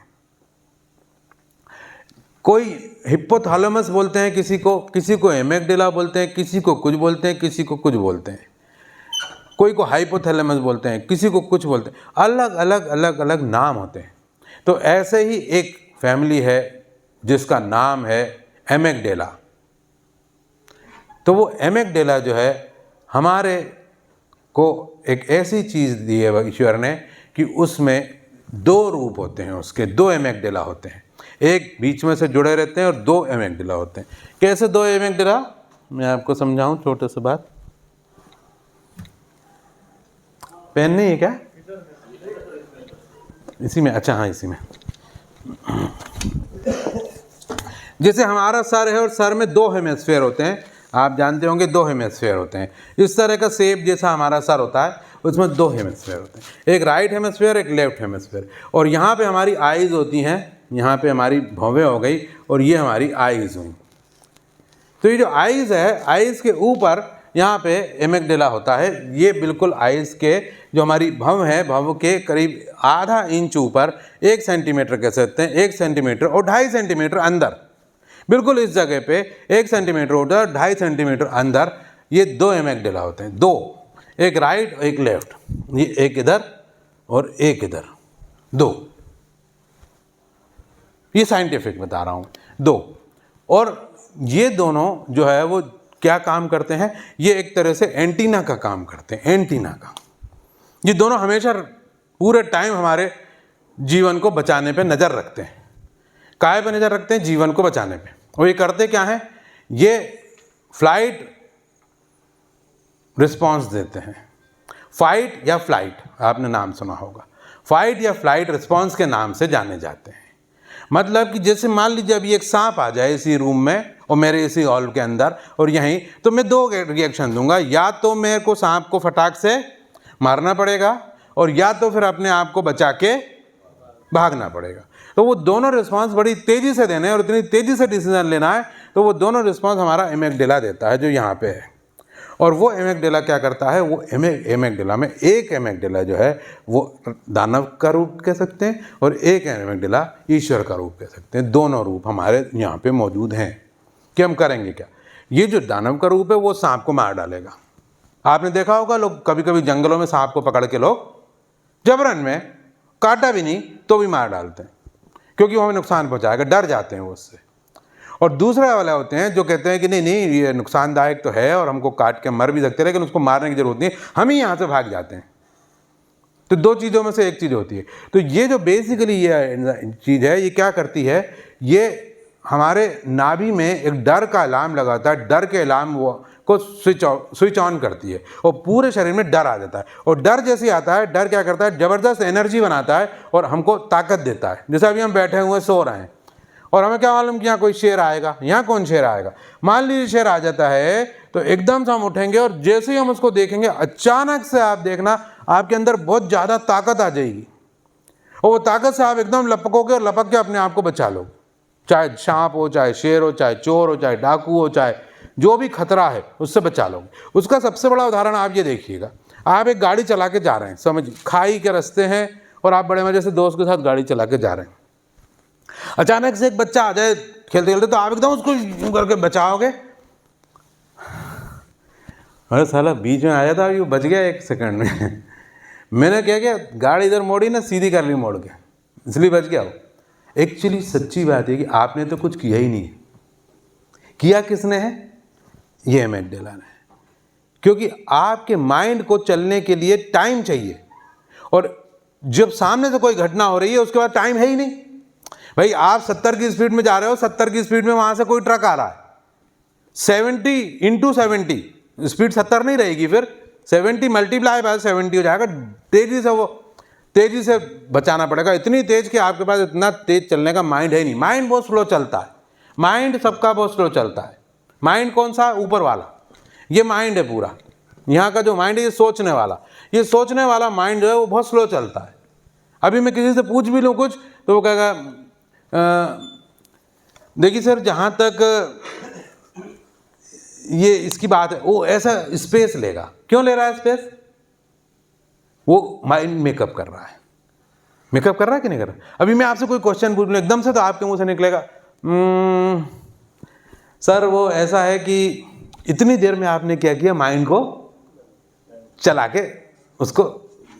कोई हिप्पोथैलेमस बोलते हैं किसी को एमेगडेला बोलते हैं, किसी को कुछ बोलते हैं, किसी को कुछ बोलते हैं, कोई को हाइपोथैलेमस बोलते हैं, किसी को कुछ बोलते हैं, अलग अलग नाम होते हैं। तो ऐसे ही एक फैमिली है जिसका नाम है एमेगडेला। तो वो एमेगडेला जो है हमारे को एक ऐसी चीज़ दी है ईश्वर ने कि उसमें दो रूप होते हैं, उसके दो एमेगडेला होते हैं, एक बीच में से जुड़े रहते हैं और दो एमेगडेला होते हैं। कैसे दो एमेगडेला, मैं आपको समझाऊं छोटे से बात। पेन नहीं है क्या इसी में? अच्छा हाँ, इसी में। जैसे हमारा सर है और सर में दो हेमिस्फीयर होते हैं, आप जानते होंगे दो हेमिस्फीयर होते हैं। इस तरह का शेप जैसा हमारा सर होता है उसमें दो हेमिस्फीयर होते हैं, एक राइट हेमिस्फीयर, एक लेफ्ट हेमिस्फीयर। और यहाँ पे हमारी आईज होती हैं, यहाँ पे हमारी भौवें हो गई और ये हमारी आईज हुई। तो ये जो आईज है, आईज के ऊपर यहाँ पे एमेगडेला होता है। ये बिल्कुल आईज के जो हमारी भव है, भव के करीब आधा इंच ऊपर, 1 सेंटीमीटर कह सकते हैं, 1 सेंटीमीटर और 2.5 सेंटीमीटर अंदर, बिल्कुल इस जगह पे 1 सेंटीमीटर उधर, 2.5 सेंटीमीटर अंदर, ये दो एमेगडेला होते हैं। दो, एक राइट और एक लेफ्ट, ये एक इधर और एक इधर, दो। ये साइंटिफिक बता रहा हूँ, दो। और ये दोनों जो है वो क्या काम करते हैं, ये एक तरह से एंटीना का काम करते हैं, एंटीना का। ये दोनों हमेशा पूरे टाइम हमारे जीवन को बचाने पे नज़र रखते हैं। काहे पे नज़र रखते हैं? जीवन को बचाने पे। और ये करते क्या हैं? ये फ्लाइट रिस्पांस देते हैं। फाइट या फ्लाइट, आपने नाम सुना होगा, फाइट या फ्लाइट रिस्पांस के नाम से जाने जाते हैं। मतलब कि जैसे मान लीजिए अभी एक सांप आ जाए इसी रूम में और मेरे इसी हॉल के अंदर और यहीं, तो मैं दो रिएक्शन दूंगा, या तो मेरे को सांप को फटाक से मारना पड़ेगा और या तो फिर अपने आप को बचा के भागना पड़ेगा। तो वो दोनों रिस्पांस बड़ी तेज़ी से देने हैं और इतनी तेज़ी से डिसीजन लेना है, तो वो दोनों रिस्पांस हमारा एमेगडेला देता है जो यहाँ पे है। और वो एमेगडेला क्या करता है, वो एमेगडेला में एक एमेगडेला जो है वो दानव का रूप कह सकते हैं और एक एमेगडेला ईश्वर का रूप कह सकते हैं। दोनों रूप हमारे यहाँ पे मौजूद हैं। कि हम करेंगे क्या? ये जो दानव का रूप है वो सांप को मार डालेगा। आपने देखा होगा लोग कभी कभी जंगलों में सांप को पकड़ के लोग जबरन में, काटा भी नहीं तो भी मार डालते हैं, क्योंकि वो हमें नुकसान पहुँचाएगा, डर जाते हैं वो उससे। और दूसरा वाले होते हैं जो कहते हैं कि नहीं नहीं ये नुकसानदायक तो है और हमको काट के मर भी सकते हैं, लेकिन उसको मारने की जरूरत नहीं है, हम ही यहाँ से भाग जाते हैं। तो दो चीज़ों में से एक चीज़ होती है। तो ये जो बेसिकली ये चीज़ है, ये क्या करती है, ये हमारे नाभि में एक डर का अलार्म लगाता है, डर के अलार्म को स्विच ऑन करती है और पूरे शरीर में डर आ जाता है। और डर जैसे आता है, डर क्या करता है, ज़बरदस्त एनर्जी बनाता है और हमको ताकत देता है। जैसे अभी हम बैठे हुए सो रहे हैं और हमें क्या मालूम कि यहाँ कोई शेर आएगा, यहाँ कौन शेर आएगा। मान लीजिए शेर आ जाता है तो एकदम से हम उठेंगे और जैसे ही हम उसको देखेंगे अचानक से आप देखना आपके अंदर बहुत ज़्यादा ताकत आ जाएगी और वो ताकत से आप एकदम लपकोगे और लपक के अपने आप को बचा लोगे। चाहे सांप हो, चाहे शेर हो, चाहे चोर हो, चाहे डाकू हो, चाहे जो भी खतरा है उससे बचा लोगे। उसका सबसे बड़ा उदाहरण आप ये देखिएगा, आप एक गाड़ी चला के जा रहे हैं, समझिए खाई के रास्ते हैं और आप बड़े मजे से दोस्त के साथ गाड़ी चला के जा रहे हैं। अचानक से एक बच्चा आ जाए खेलते खेलते, तो आप एकदम उसको यूं करके बचाओगे। अरे साला बीच में आया था, ये बच गया 1 सेकंड में। मैंने क्या किया, गाड़ी इधर मोड़ी ना, सीधी कर ली मोड़ के, इसलिए बच गया वो। एक्चुअली सच्ची बात है कि आपने तो कुछ किया ही नहीं है। किया किसने है? ये एमेगडेला ने। क्योंकि आपके माइंड को चलने के लिए टाइम चाहिए और जब सामने से कोई घटना हो रही है उसके बाद टाइम है ही नहीं। भाई आप 70 की स्पीड में जा रहे हो, 70 की स्पीड में वहां से कोई ट्रक आ रहा है, 70 × 70 स्पीड 70 नहीं रहेगी, फिर 70 मल्टीप्लाई बाय 70 हो जाएगा। तेजी से बचाना पड़ेगा, इतनी तेज कि आपके पास इतना तेज चलने का माइंड है नहीं। माइंड बहुत स्लो चलता है, माइंड सबका बहुत स्लो चलता है। माइंड कौन सा? ऊपर वाला, ये माइंड है पूरा। यहाँ का जो माइंड है ये सोचने वाला माइंड जो है वो बहुत स्लो चलता है। अभी मैं किसी से पूछ भी लूँ कुछ तो वो कहेगा देखिए सर, जहाँ तक ये इसकी बात है, वो ऐसा स्पेस लेगा। क्यों ले रहा है स्पेस? वो माइंड मेकअप कर रहा है। मेकअप कर रहा है कि नहीं कर रहा? अभी मैं आपसे कोई क्वेश्चन पूछ लूँ एकदम से, तो आपके मुंह से निकलेगा सर वो ऐसा है कि इतनी देर में आपने क्या किया, माइंड को चला के उसको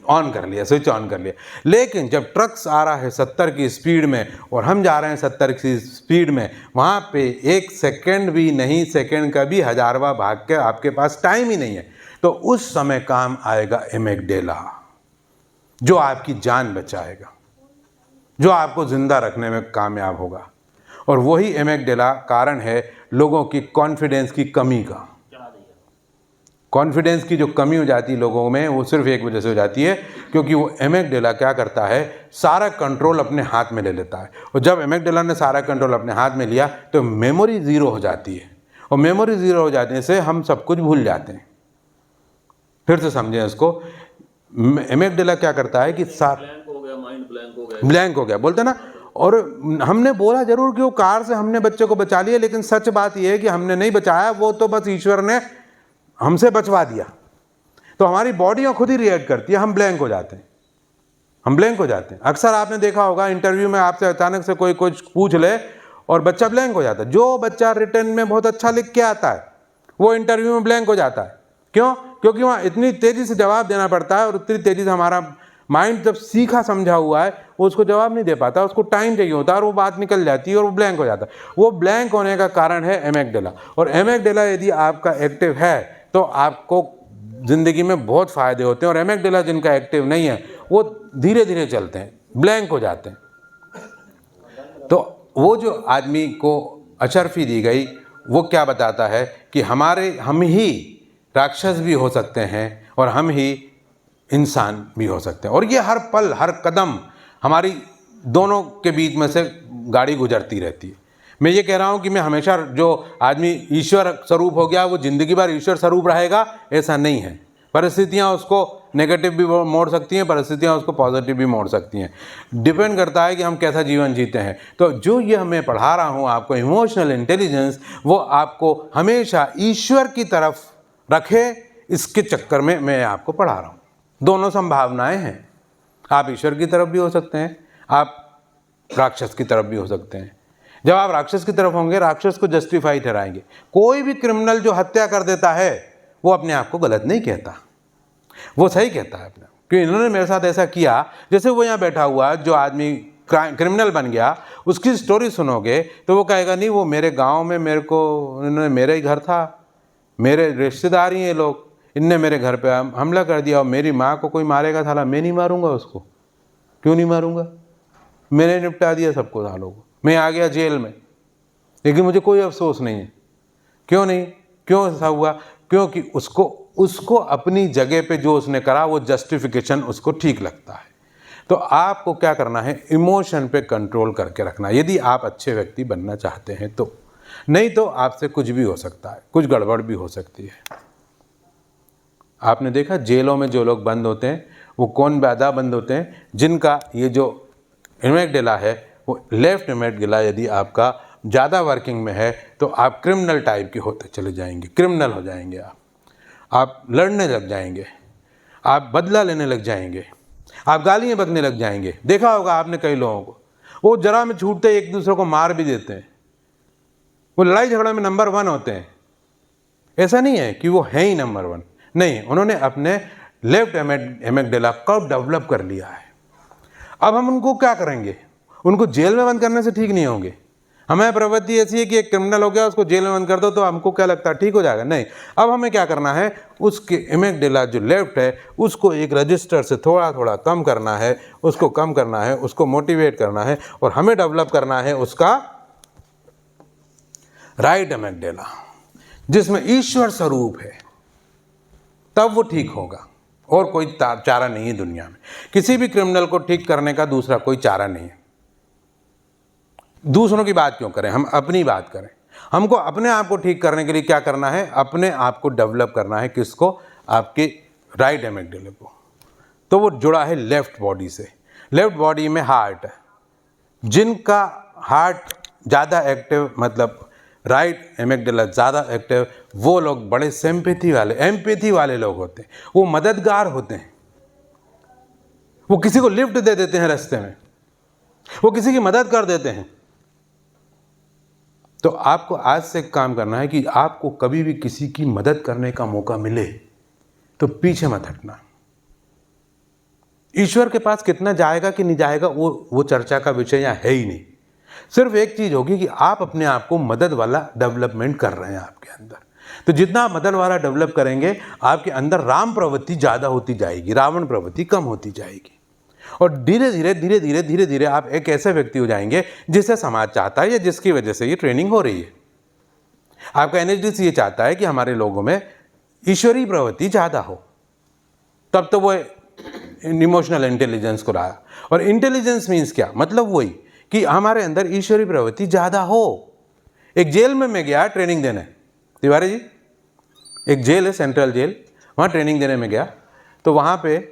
ऑन कर लिया, स्विच ऑन कर लिया। लेकिन जब ट्रक्स आ रहा है 70 की स्पीड में और हम जा रहे हैं 70 की स्पीड में, वहाँ पे 1 सेकंड भी नहीं, सेकंड का भी हजारवा भाग के आपके पास टाइम ही नहीं है, तो उस समय काम आएगा एमेगडेला, जो आपकी जान बचाएगा, जो आपको जिंदा रखने में कामयाब होगा। और वही एमेगडेला कारण है लोगों की कॉन्फिडेंस की कमी का। कॉन्फिडेंस की जो कमी हो जाती है लोगों में, वो सिर्फ एक वजह से हो जाती है, क्योंकि वो एमेगडेला क्या करता है, सारा कंट्रोल अपने हाथ में ले लेता है। और जब एमेगडेला ने सारा कंट्रोल अपने हाथ में लिया तो मेमोरी ज़ीरो हो जाती है, और मेमोरी ज़ीरो हो जाने से हम सब कुछ भूल जाते हैं। फिर से समझें इसको, एमेगडेला क्या करता है कि ब्लैंक हो गया बोलते ना। और हमने बोला जरूर कि वो कार से हमने बच्चे को बचा लिया, लेकिन सच बात यह है कि हमने नहीं बचाया, वो तो बस ईश्वर ने हमसे बचवा दिया। तो हमारी बॉडी खुद ही रिएक्ट करती है, हम ब्लैंक हो जाते हैं। अक्सर आपने देखा होगा इंटरव्यू में आपसे अचानक से कोई कुछ पूछ ले और बच्चा ब्लैंक हो जाता है। जो बच्चा रिटर्न में बहुत अच्छा लिख के आता है वो इंटरव्यू में ब्लैंक हो जाता है। क्यों? क्योंकि वहाँ इतनी तेजी से जवाब देना पड़ता है, और उतनी तेजी से हमारा माइंड जब सीखा समझा हुआ है वो उसको जवाब नहीं दे पाता, उसको टाइम चाहिए होता है, और वो बात निकल जाती है और वो ब्लैंक हो जाता है। वो ब्लैंक होने का कारण है एमेगडेला। और एमेगडेला यदि आपका एक्टिव है तो आपको ज़िंदगी में बहुत फ़ायदे होते हैं, और एमेगडेला जिनका एक्टिव नहीं है वो धीरे धीरे चलते हैं, ब्लैंक हो जाते हैं। तो वो जो आदमी को अशर्फी दी गई वो क्या बताता है कि हम ही राक्षस भी हो सकते हैं और हम ही इंसान भी हो सकते हैं। और ये हर पल हर कदम हमारी दोनों के बीच में से गाड़ी गुजरती रहती है। मैं ये कह रहा हूँ कि मैं हमेशा जो आदमी ईश्वर स्वरूप हो गया वो ज़िंदगी भर ईश्वर स्वरूप रहेगा, ऐसा नहीं है। परिस्थितियाँ उसको नेगेटिव भी मोड़ सकती हैं, परिस्थितियाँ उसको पॉजिटिव भी मोड़ सकती हैं। डिपेंड करता है कि हम कैसा जीवन जीते हैं। तो जो ये मैं पढ़ा रहा हूँ आपको इमोशनल इंटेलिजेंस, वो आपको हमेशा ईश्वर की तरफ रखे, इसके चक्कर में मैं आपको पढ़ा रहा हूँ। दोनों संभावनाएं हैं, आप ईश्वर की तरफ भी हो सकते हैं, आप राक्षस की तरफ भी हो सकते हैं। जब आप राक्षस की तरफ होंगे, राक्षस को जस्टिफाई ठहराएंगे। कोई भी क्रिमिनल जो हत्या कर देता है वो अपने आप को गलत नहीं कहता, वो सही कहता है अपने, क्योंकि इन्होंने मेरे साथ ऐसा किया। जैसे वो यहाँ बैठा हुआ जो आदमी क्रिमिनल बन गया, उसकी स्टोरी सुनोगे तो वो कहेगा नहीं, वो मेरे गाँव में इन्होंने मेरा ही घर था, मेरे रिश्तेदार ही हैं लोग, इनने मेरे घर पे हमला कर दिया और मेरी माँ को कोई मारेगा साला, मैं नहीं मारूंगा उसको। क्यों नहीं मारूंगा? मैंने निपटा दिया सबको सालों को, मैं आ गया जेल में, लेकिन मुझे कोई अफसोस नहीं है। क्यों नहीं? क्यों ऐसा हुआ? क्योंकि उसको अपनी जगह पे जो उसने करा वो जस्टिफिकेशन उसको ठीक लगता है। तो आपको क्या करना है, इमोशन पे कंट्रोल करके रखना, यदि आप अच्छे व्यक्ति बनना चाहते हैं तो। नहीं तो आपसे कुछ भी हो सकता है, कुछ गड़बड़ भी हो सकती है। आपने देखा जेलों में जो लोग बंद होते हैं वो कौन ज़्यादा बंद होते हैं? जिनका ये जो एमेगडेला है वो लेफ्ट एमेगडेला यदि आपका ज़्यादा वर्किंग में है तो आप क्रिमिनल टाइप के होते चले जाएंगे, क्रिमिनल हो जाएंगे, आप लड़ने लग जाएंगे, आप बदला लेने लग जाएंगे, आप गालियाँ बकने लग जाएंगे। देखा होगा आपने कई लोगों को, वो जरा में छूटते एक दूसरे को मार भी देते हैं, वो लड़ाई झगड़े में नंबर 1 होते हैं। ऐसा नहीं है कि वो है ही नंबर 1, नहीं, उन्होंने अपने लेफ्ट एमेगडेला को डेवलप कर लिया है। अब हम उनको क्या करेंगे? उनको जेल में बंद करने से ठीक नहीं होंगे, हमें प्रवृत्ति ऐसी है कि एक क्रिमिनल हो गया, उसको जेल में बंद कर दो तो हमको क्या लगता है ठीक हो जाएगा, नहीं। अब हमें क्या करना है, उसके एमिगडाला जो लेफ्ट है उसको एक रजिस्टर से थोड़ा थोड़ा कम करना है, उसको कम करना है, उसको मोटिवेट करना है, और हमें डेवलप करना है उसका राइट एमिगडाला जिसमें ईश्वर स्वरूप है, तब वो ठीक होगा। और कोई चारा नहीं है दुनिया में, किसी भी क्रिमिनल को ठीक करने का दूसरा कोई चारा नहीं है। दूसरों की बात क्यों करें, हम अपनी बात करें। हमको अपने आप को ठीक करने के लिए क्या करना है, अपने आप को डेवलप करना है। किसको, आपके राइट एमिगडाला को। तो वो जुड़ा है लेफ्ट बॉडी से। लेफ्ट बॉडी में हार्ट है, जिनका हार्ट ज़्यादा एक्टिव, मतलब राइट एमिगडाला ज़्यादा एक्टिव, वो लोग बड़े सिंपैथी वाले, एम्पैथी वाले लोग होते हैं। वो मददगार होते हैं, वो किसी को लिफ्ट दे देते हैं रास्ते में, वो किसी की मदद कर देते हैं। तो आपको आज से काम करना है कि आपको कभी भी किसी की मदद करने का मौका मिले तो पीछे मत हटना। ईश्वर के पास कितना जाएगा कि नहीं जाएगा वो चर्चा का विषय यहाँ है ही नहीं। सिर्फ एक चीज होगी कि आप अपने आप को मदद वाला डेवलपमेंट कर रहे हैं आपके अंदर। तो जितना आप मदद वाला डेवलप करेंगे, आपके अंदर राम प्रवृत्ति ज़्यादा होती जाएगी, रावण प्रवृत्ति कम होती जाएगी। और धीरे धीरे आप एक ऐसे व्यक्ति हो जाएंगे जिसे समाज चाहता है, या जिसकी वजह से ये ट्रेनिंग हो रही है। आपका एनएचडीसी ये चाहता है कि हमारे लोगों में ईश्वरीय प्रवृत्ति ज़्यादा हो, तब तो वो इमोशनल इंटेलिजेंस को लाया। और इंटेलिजेंस मीन्स क्या, मतलब वही कि हमारे अंदर ईश्वरीय प्रवृत्ति ज़्यादा हो। एक जेल में मैं गया ट्रेनिंग देने, तिवारी जी, एक जेल है सेंट्रल जेल, वहाँ ट्रेनिंग देने में गया। तो वहाँ पे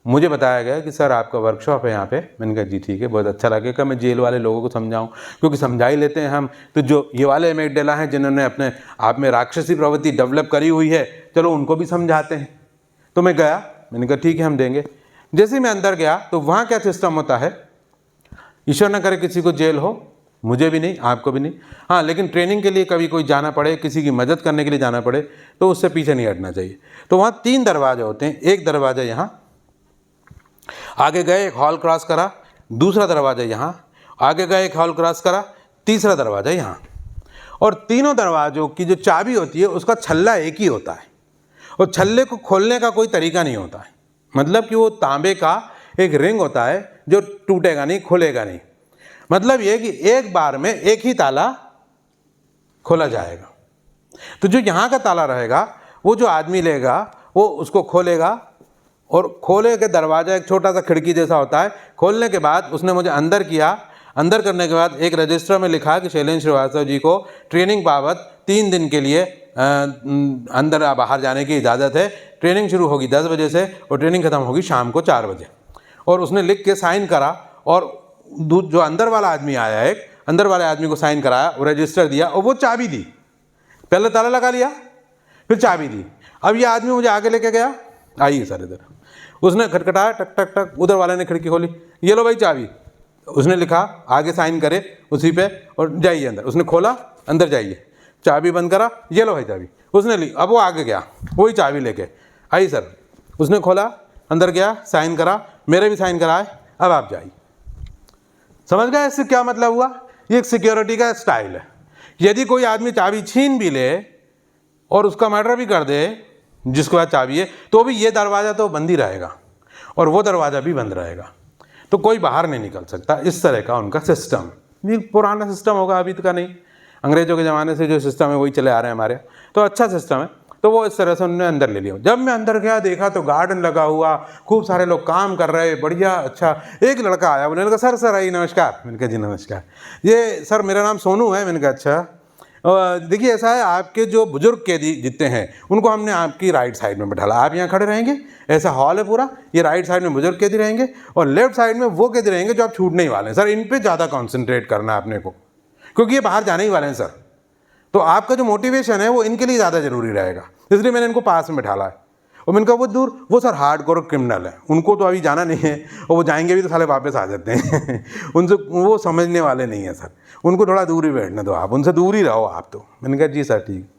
मुझे बताया गया कि सर आपका वर्कशॉप है यहाँ पे। मैंने कहा जी ठीक है, बहुत अच्छा लगेगा मैं जेल वाले लोगों को समझाऊँ, क्योंकि समझा ही लेते हैं हम। तो जो ये वाले एमिगडाला हैं जिन्होंने अपने आप में राक्षसी प्रवृत्ति डेवलप करी हुई है, चलो उनको भी समझाते हैं। तो मैं गया, मैंने कहा ठीक है हम देंगे। जैसे ही मैं अंदर गया तो वहाँ क्या सिस्टम होता है, ईश्वर न करे किसी को जेल हो, मुझे भी नहीं, आपको भी नहीं, हाँ, लेकिन ट्रेनिंग के लिए कभी कोई जाना पड़े, किसी की मदद करने के लिए जाना पड़े, तो उससे पीछे नहीं हटना चाहिए। तो वहाँ 3 दरवाजे होते हैं। एक दरवाज़ा यहाँ, आगे गए एक हॉल क्रॉस करा, दूसरा दरवाज़ा यहाँ, आगे गए एक हॉल क्रॉस करा, तीसरा दरवाज़ा यहाँ। और तीनों दरवाज़ों की जो चाबी होती है उसका छल्ला एक ही होता है, और छल्ले को खोलने का कोई तरीका नहीं होता है। मतलब कि वो तांबे का एक रिंग होता है जो टूटेगा नहीं, खुलेगा नहीं। मतलब ये कि एक बार में एक ही ताला खोला जाएगा। तो जो यहाँ का ताला रहेगा, वो जो आदमी लेगा वो उसको खोलेगा, और खोले के दरवाज़ा एक छोटा सा खिड़की जैसा होता है। खोलने के बाद उसने मुझे अंदर किया। अंदर करने के बाद एक रजिस्टर में लिखा कि शैलेंद्र श्रीवास्तव जी को ट्रेनिंग बाबत 3 दिन के लिए अंदर बाहर जाने की इजाज़त है। ट्रेनिंग शुरू होगी 10 बजे से और ट्रेनिंग ख़त्म होगी शाम को 4 बजे। और उसने लिख के साइन करा, और जो अंदर वाला आदमी आया, एक अंदर वाले आदमी को साइन कराया, वो रजिस्टर दिया, और वो चाबी दी। पहले ताला लगा लिया, फिर चाबी दी। अब ये आदमी मुझे आगे लेके गया, आइए सर इधर। उसने खटखटाया, टक टक टक, उधर वाले ने खिड़की खोली, ये लो भाई चाबी। उसने लिखा आगे साइन करे उसी पे, और जाइए अंदर। उसने खोला, अंदर जाइए, चाबी बंद करा, ये लो भाई चाबी। उसने ली, अब वो आगे गया वही चाबी लेके, आइए सर। उसने खोला, अंदर गया, साइन करा, मेरे भी साइन कराए, अब आप जाइए। समझ गए इससे क्या मतलब हुआ? ये एक सिक्योरिटी का स्टाइल है। यदि कोई आदमी चाबी छीन भी ले और उसका मर्डर भी कर दे जिसके पास चाबी है, तो भी ये दरवाज़ा तो बंद ही रहेगा और वो दरवाज़ा भी बंद रहेगा, तो कोई बाहर नहीं निकल सकता। इस तरह का उनका सिस्टम, ये पुराना सिस्टम होगा, अभी का नहीं। अंग्रेज़ों के ज़माने से जो सिस्टम है वही चले आ रहे हैं हमारे, तो अच्छा सिस्टम है। तो वो इस तरह से उन्होंने अंदर ले लिया। जब मैं अंदर गया, देखा तो गार्डन लगा हुआ, खूब सारे लोग काम कर रहे, बढ़िया। अच्छा, एक लड़का आया, उन्होंने कहा सर आइए, नमस्कार। मैंने कहा जी नमस्कार। ये सर मेरा नाम सोनू है। मैंने कहा अच्छा। देखिए ऐसा है, आपके जो बुजुर्ग कैदी जितने हैं उनको हमने आपकी राइट साइड में बैठाला, आप यहाँ खड़े रहेंगे। ऐसा हॉल है पूरा, ये राइट साइड में बुजुर्ग कैदी रहेंगे और लेफ्ट साइड में वो कैदी रहेंगे जो आप छूटने ही वाले हैं। सर इन पे ज़्यादा कॉन्सेंट्रेट करना है अपने को, क्योंकि ये बाहर जाने ही वाले हैं सर। तो आपका जो मोटिवेशन है वो इनके लिए ज़्यादा जरूरी रहेगा, इसलिए मैंने इनको पास में बैठाला है। और मैंने कहा वो दूर, वो सर हार्डकोर क्रिमिनल है, उनको तो अभी जाना नहीं है, और वो जाएंगे भी तो साले वापस आ जाते हैं उनसे वो समझने वाले नहीं है सर, उनको थोड़ा दूर ही बैठने दो, आप उनसे दूर ही रहो आप। तो मैंने कहा जी सर ठीक।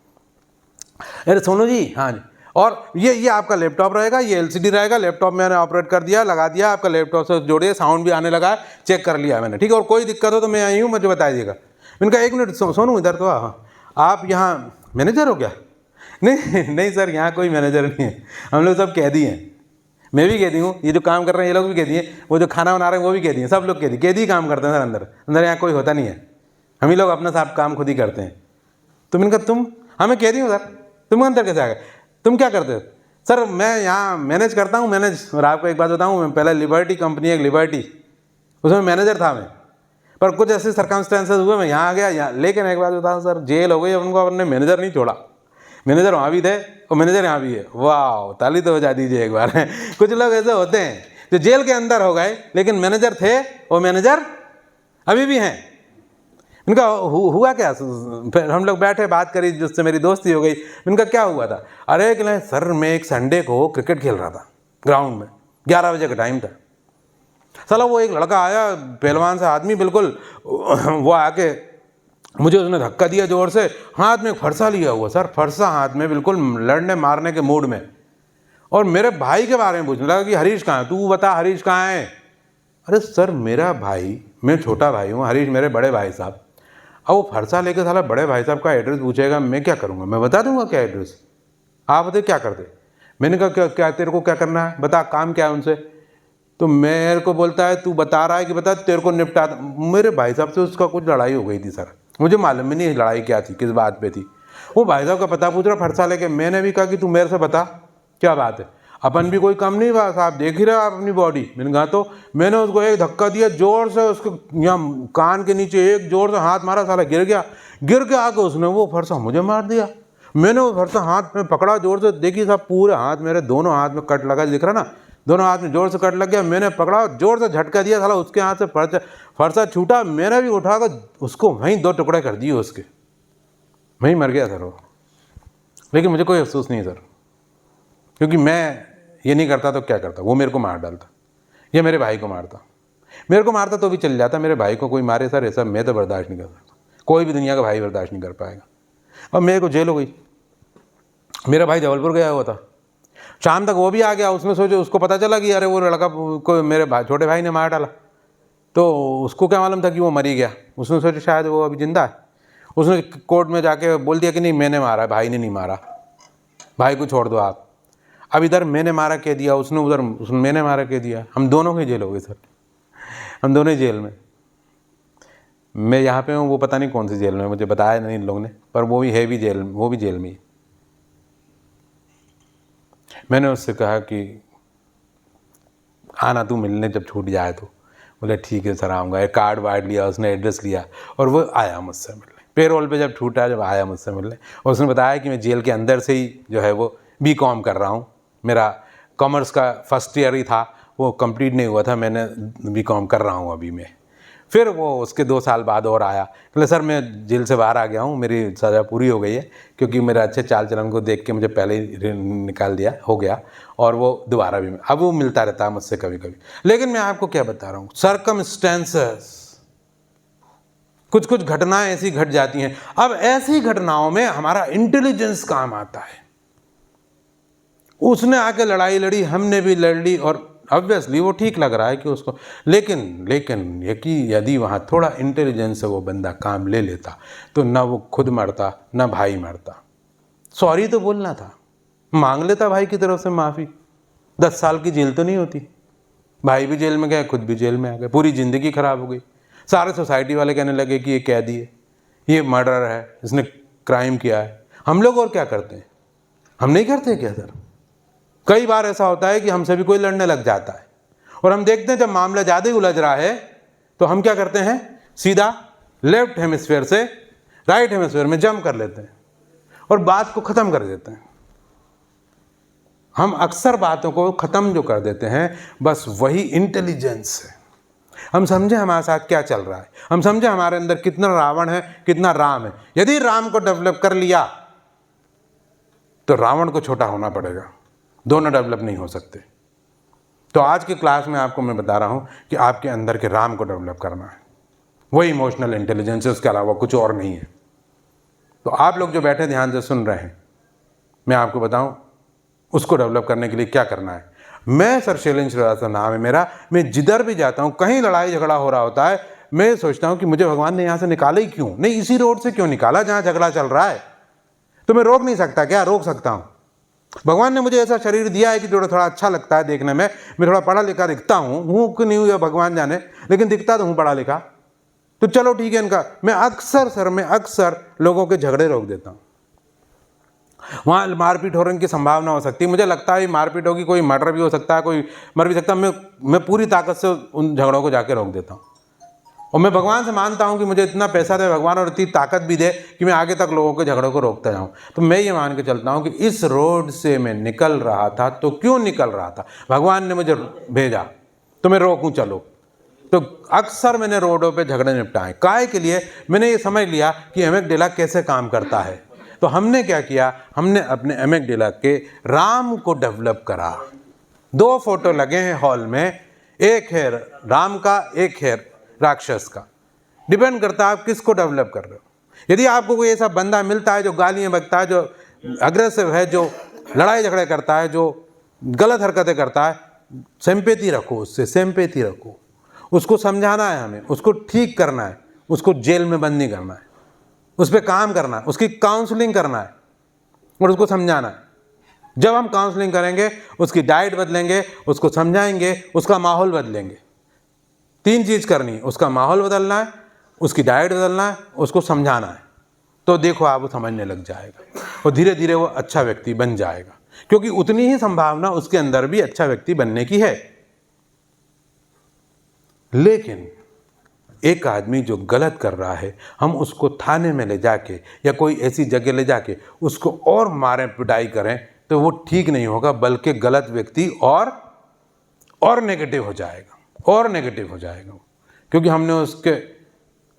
अरे सोनू जी, हाँ जी। और ये आपका लैपटॉप रहेगा, ये LCD रहेगा, लैपटॉप मैंने ऑपरेट कर दिया, लगा दिया, आपका लैपटॉप से जोड़िए, साउंड भी आने लगा है, चेक कर लिया मैंने, ठीक है। और कोई दिक्कत हो तो मैं आई हूँ, मुझे बता दीजिएगा। मैंने कहा 1 मिनट सोनू इधर तो आ, आप यहाँ मैनेजर हो क्या? नहीं नहीं सर, यहाँ कोई मैनेजर नहीं है, हम लोग सब कैदी हैं। मैं भी कैदी हूँ, ये जो काम कर रहे हैं ये लोग भी कैदी हैं, वो जो खाना बना रहे हैं वो भी कैदी हैं, सब लोग कैदी काम करते हैं सर। अंदर यहाँ कोई होता नहीं है, हम ही लोग अपना साफ काम खुद ही करते हैं। तो मैंने कहा तुम? हाँ मैं कैदी हूँ सर। तुम अंदर कैसे आ गए? तुम क्या करते हो? सर मैं यहाँ मैनेज करता हूँ, मैनेज। और आपको एक बात बताऊँ, मैं पहले लिबर्टी कंपनी, एक लिबर्टी, उसमें मैनेजर था मैं, पर कुछ ऐसे सर्कमस्टेंसेस हुए मैं यहाँ आ गया यहाँ। लेकिन एक बात बताऊँ सर, जेल हो गई, उनको अपने मैनेजर नहीं छोड़ा। मैनेजर वहाँ भी थे और मैनेजर यहाँ भी है। वाह, ताली तो बजा दीजिए एक बार। कुछ लोग ऐसे होते हैं जो जेल के अंदर हो गए लेकिन मैनेजर थे, और मैनेजर अभी भी हैं। इनका हुआ क्या? फिर हम लोग बैठे बात करी, जिससे मेरी दोस्ती हो गई। इनका क्या हुआ था? अरे कि नहीं सर, मैं एक संडे को क्रिकेट खेल रहा था ग्राउंड में, 11 बजे का टाइम था। साला वो एक लड़का आया, पहलवान सा आदमी बिल्कुल, वो आके मुझे उसने धक्का दिया जोर से, हाथ में फरसा लिया हुआ सर, फरसा हाथ में, बिल्कुल लड़ने मारने के मूड में। और मेरे भाई के बारे में पूछने लगा कि हरीश कहाँ है, तू बता हरीश कहाँ है। अरे सर मेरा भाई, मैं छोटा भाई हूँ, हरीश मेरे बड़े भाई साहब। अब वो फरसा लेकर साला बड़े भाई साहब का एड्रेस पूछेगा, मैं क्या करूँगा? मैं बता दूंगा क्या एड्रेस। आप बताइए क्या करते? मैंने कहा क्या तेरे को क्या करना है, बता, काम क्या है उनसे। तो मेरे को बोलता है, तू बता रहा है कि बता, तेरे को निपटा। मेरे भाई साहब से उसका कुछ लड़ाई हो गई थी सर, मुझे मालूम ही नहीं लड़ाई क्या थी, किस बात पे थी। वो भाई साहब का पता पूछ रहा फरसा लेके। मैंने भी कहा कि तू मेरे से बता क्या बात है, अपन भी कोई कम नहीं हुआ साहब, देख ही रहा आप अपनी बॉडी। मैंने कहा तो मैंने उसको एक धक्का दिया जोर से, उसको यहाँ कान के नीचे एक जोर से हाथ मारा, साला गिर गया। गिर के आके उसने वो फरसा मुझे मार दिया। मैंने वो फरसा हाथ में पकड़ा जोर से, देखी साहब पूरे हाथ, मेरे दोनों हाथ में कट लगा, दिख रहा ना, दोनों हाथ में जोर से कट लग गया। मैंने पकड़ा, जोर से झटका दिया, साला उसके हाथ से फरसा छूटा। मैंने भी उठाकर उसको वहीं 2 टुकड़े कर दिए उसके, वहीं मर गया सर वो। लेकिन मुझे कोई अफसोस नहीं सर, क्योंकि मैं ये नहीं करता तो क्या करता, वो मेरे को मार डालता या मेरे भाई को मारता। मेरे को मारता तो भी चल जाता, मेरे भाई को कोई मारे सर, ऐसा मैं तो बर्दाश्त नहीं कर सकता, कोई भी दुनिया का भाई बर्दाश्त नहीं कर पाएगा। अब मेरे को जेल हो गई। मेरा भाई जबलपुर गया हुआ था, शाम तक वो भी आ गया। उसने सोचा, उसको पता चला कि अरे वो लड़का को मेरे छोटे भाई ने मार डाला। तो उसको क्या मालूम था कि वो मरी गया। उसने सोचा शायद वो अभी जिंदा है। उसने कोर्ट में जाके बोल दिया कि नहीं मैंने मारा, भाई ने नहीं मारा, भाई को छोड़ दो आप। अब इधर मैंने मारा कह दिया, उसने उधर मैंने मारा कह दिया। हम दोनों की जेल हो गई सर, हम दोनों ही जेल में। मैं यहाँ पे हूँ, वो पता नहीं कौन सी जेल में, मुझे बताया नहीं इन लोगों ने, पर वो भी है भी जेल, वो भी जेल में ही। मैंने उससे कहा कि आना तू मिलने जब छूट जाए तो। बोले ठीक है सर आऊँगा। एक कार्ड वार्ड लिया, उसने एड्रेस लिया और वो आया मुझसे मिलने। पेरोल पे जब छूटा, जब आया मुझसे मिलने, और उसने बताया कि मैं जेल के अंदर से ही जो है वो बीकॉम कर रहा हूँ। मेरा कॉमर्स का फर्स्ट ईयर ही था, वो कंप्लीट नहीं हुआ था, मैंने बीकॉम कर रहा हूँ अभी मैं। फिर वो उसके 2 साल बाद और आया, बोले सर मैं जेल से बाहर आ गया हूँ, मेरी सज़ा पूरी हो गई है, क्योंकि मेरे अच्छे चाल चलन को देख के मुझे पहले ही निकाल दिया हो गया। और वो दोबारा भी, अब वो मिलता रहता है मुझसे कभी कभी। लेकिन मैं आपको क्या बता रहा हूँ, सर्कमस्टेंसेस, कुछ कुछ घटनाएं ऐसी घट जाती हैं। अब ऐसी घटनाओं में हमारा इंटेलिजेंस काम आता है। उसने आके लड़ाई लड़ी, हमने भी लड़ ली, और ऑब्वियसली वो ठीक लग रहा है कि उसको, लेकिन ये कि यदि वहाँ थोड़ा इंटेलिजेंस से वो बंदा काम ले लेता तो ना वो खुद मरता ना भाई मरता। सॉरी तो बोलना था, मांग लेता भाई की तरफ से माफ़ी, 10 साल की जेल तो नहीं होती। भाई भी जेल में गए, खुद भी जेल में आ गए, पूरी ज़िंदगी ख़राब हो गई। सारे सोसाइटी वाले कहने लगे कि ये कैदी है, ये मर्डर है, इसने क्राइम किया है। हम लोग और क्या करते हैं? हम नहीं करते क्या सर? कई बार ऐसा होता है कि हमसे भी कोई लड़ने लग जाता है, और हम देखते हैं जब मामला ज़्यादा ही उलझ रहा है तो हम क्या करते हैं, सीधा लेफ्ट हेमिस्फीयर से राइट हेमिस्फीयर में जंप कर लेते हैं और बात को ख़त्म कर देते हैं। हम अक्सर बातों को ख़त्म जो कर देते हैं, बस वही इंटेलिजेंस है। हम समझे हमारे साथ क्या चल रहा है, हम समझे हमारे अंदर कितना रावण है कितना राम है। यदि राम को डेवलप कर लिया तो रावण को छोटा होना पड़ेगा, दोनों डेवलप नहीं हो सकते। तो आज की क्लास में आपको मैं बता रहा हूं कि आपके अंदर के राम को डेवलप करना है, वही इमोशनल इंटेलिजेंस है, उसके अलावा कुछ और नहीं है। तो आप लोग जो बैठे ध्यान से सुन रहे हैं, मैं आपको बताऊं उसको डेवलप करने के लिए क्या करना है। मैं सर शैलेंद्र श्रीवास्तव नाम है मेरा, मैं जिधर भी जाता हूँ, कहीं लड़ाई झगड़ा हो रहा होता है, मैं ये सोचता हूँ कि मुझे भगवान ने यहाँ से निकाला ही क्यों, नहीं इसी रोड से क्यों निकाला जहाँ झगड़ा चल रहा है। तो मैं रोक नहीं सकता क्या? रोक सकता हूँ। भगवान ने मुझे ऐसा शरीर दिया है कि जो थोड़ा अच्छा लगता है देखने में, मैं थोड़ा पढ़ा लिखा दिखता हूँ कि नहीं हूँ भगवान जाने, लेकिन दिखता तो हूँ पढ़ा लिखा। तो चलो ठीक है, इनका मैं अक्सर लोगों के झगड़े रोक देता हूँ। वहाँ मारपीट होने की संभावना हो सकती है, मुझे लगता है मारपीट होगी, कोई मर्डर भी हो सकता है, कोई मर भी सकता है, मैं पूरी ताकत से उन झगड़ों को जाके रोक देता हूँ। और मैं भगवान से मानता हूँ कि मुझे इतना पैसा दे भगवान और इतनी ताकत भी दे कि मैं आगे तक लोगों के झगड़ों को रोकता जाऊँ। तो मैं ये मान के चलता हूँ कि इस रोड से मैं निकल रहा था तो क्यों निकल रहा था, भगवान ने मुझे भेजा तो मैं रोकूँ चलो। तो अक्सर मैंने रोडों पे झगड़े निपटाए। काय के लिए? मैंने ये समझ लिया कि एमेगडाला कैसे काम करता है। तो हमने क्या किया, हमने अपने एमेगडाला के राम को डेवलप करा। 2 फोटो लगे हैं हॉल में, एक है राम का, एक है राक्षस का। डिपेंड करता है आप किसको डेवलप कर रहे हो। यदि आपको कोई ऐसा बंदा मिलता है जो गालियाँ बकता है, जो अग्रेसिव है, जो लड़ाई झगड़े करता है, जो गलत हरकतें करता है, सिंपैथी रखो उससे, सिंपैथी रखो। उसको समझाना है हमें, उसको ठीक करना है, उसको जेल में बंद नहीं करना है, उस पर काम करना है, उसकी काउंसलिंग करना है और उसको समझाना है। जब हम काउंसलिंग करेंगे, उसकी डाइट बदलेंगे, उसको समझाएंगे, उसका माहौल बदलेंगे। 3 चीज़ करनी है, उसका माहौल बदलना है, उसकी डाइट बदलना है, उसको समझाना है। तो देखो आप वो समझने लग जाएगा और धीरे धीरे वो अच्छा व्यक्ति बन जाएगा, क्योंकि उतनी ही संभावना उसके अंदर भी अच्छा व्यक्ति बनने की है। लेकिन एक आदमी जो गलत कर रहा है, हम उसको थाने में ले जाके या कोई ऐसी जगह ले जाके उसको और मारें, पिटाई करें, तो वो ठीक नहीं होगा, बल्कि गलत व्यक्ति और नेगेटिव हो जाएगा, और नेगेटिव हो जाएगा, क्योंकि हमने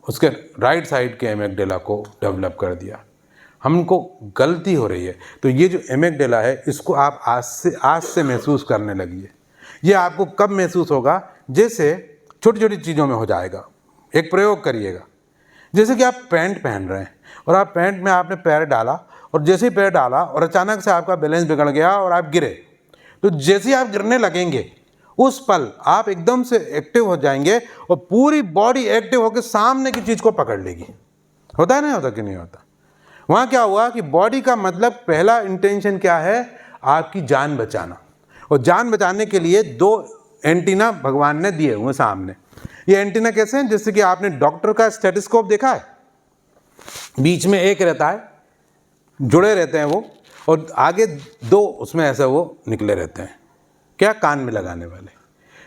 उसके राइट साइड के एमेगडाला को डेवलप कर दिया। हमको गलती हो रही है। तो ये जो एमेगडाला है, इसको आप आज से महसूस करने लगिए। ये आपको कब महसूस होगा? जैसे छोटी छोटी चीज़ों में हो जाएगा। एक प्रयोग करिएगा, जैसे कि आप पैंट पहन रहे हैं और आप पैंट में आपने पैर डाला और जैसे ही पैर डाला और अचानक से आपका बैलेंस बिगड़ गया और आप गिरे, तो जैसे ही आप गिरने लगेंगे उस पल आप एकदम से एक्टिव हो जाएंगे और पूरी बॉडी एक्टिव होकर सामने की चीज़ को पकड़ लेगी। होता है, नहीं होता कि नहीं होता? वहाँ क्या हुआ कि बॉडी का मतलब पहला इंटेंशन क्या है? आपकी जान बचाना। और जान बचाने के लिए 2 एंटीना भगवान ने दिए हुए सामने। ये एंटीना कैसे हैं? जैसे कि आपने डॉक्टर का स्टेथोस्कोप देखा है, बीच में एक रहता है, जुड़े रहते हैं वो, और आगे 2 उसमें ऐसे वो निकले रहते हैं, क्या? कान में लगाने वाले।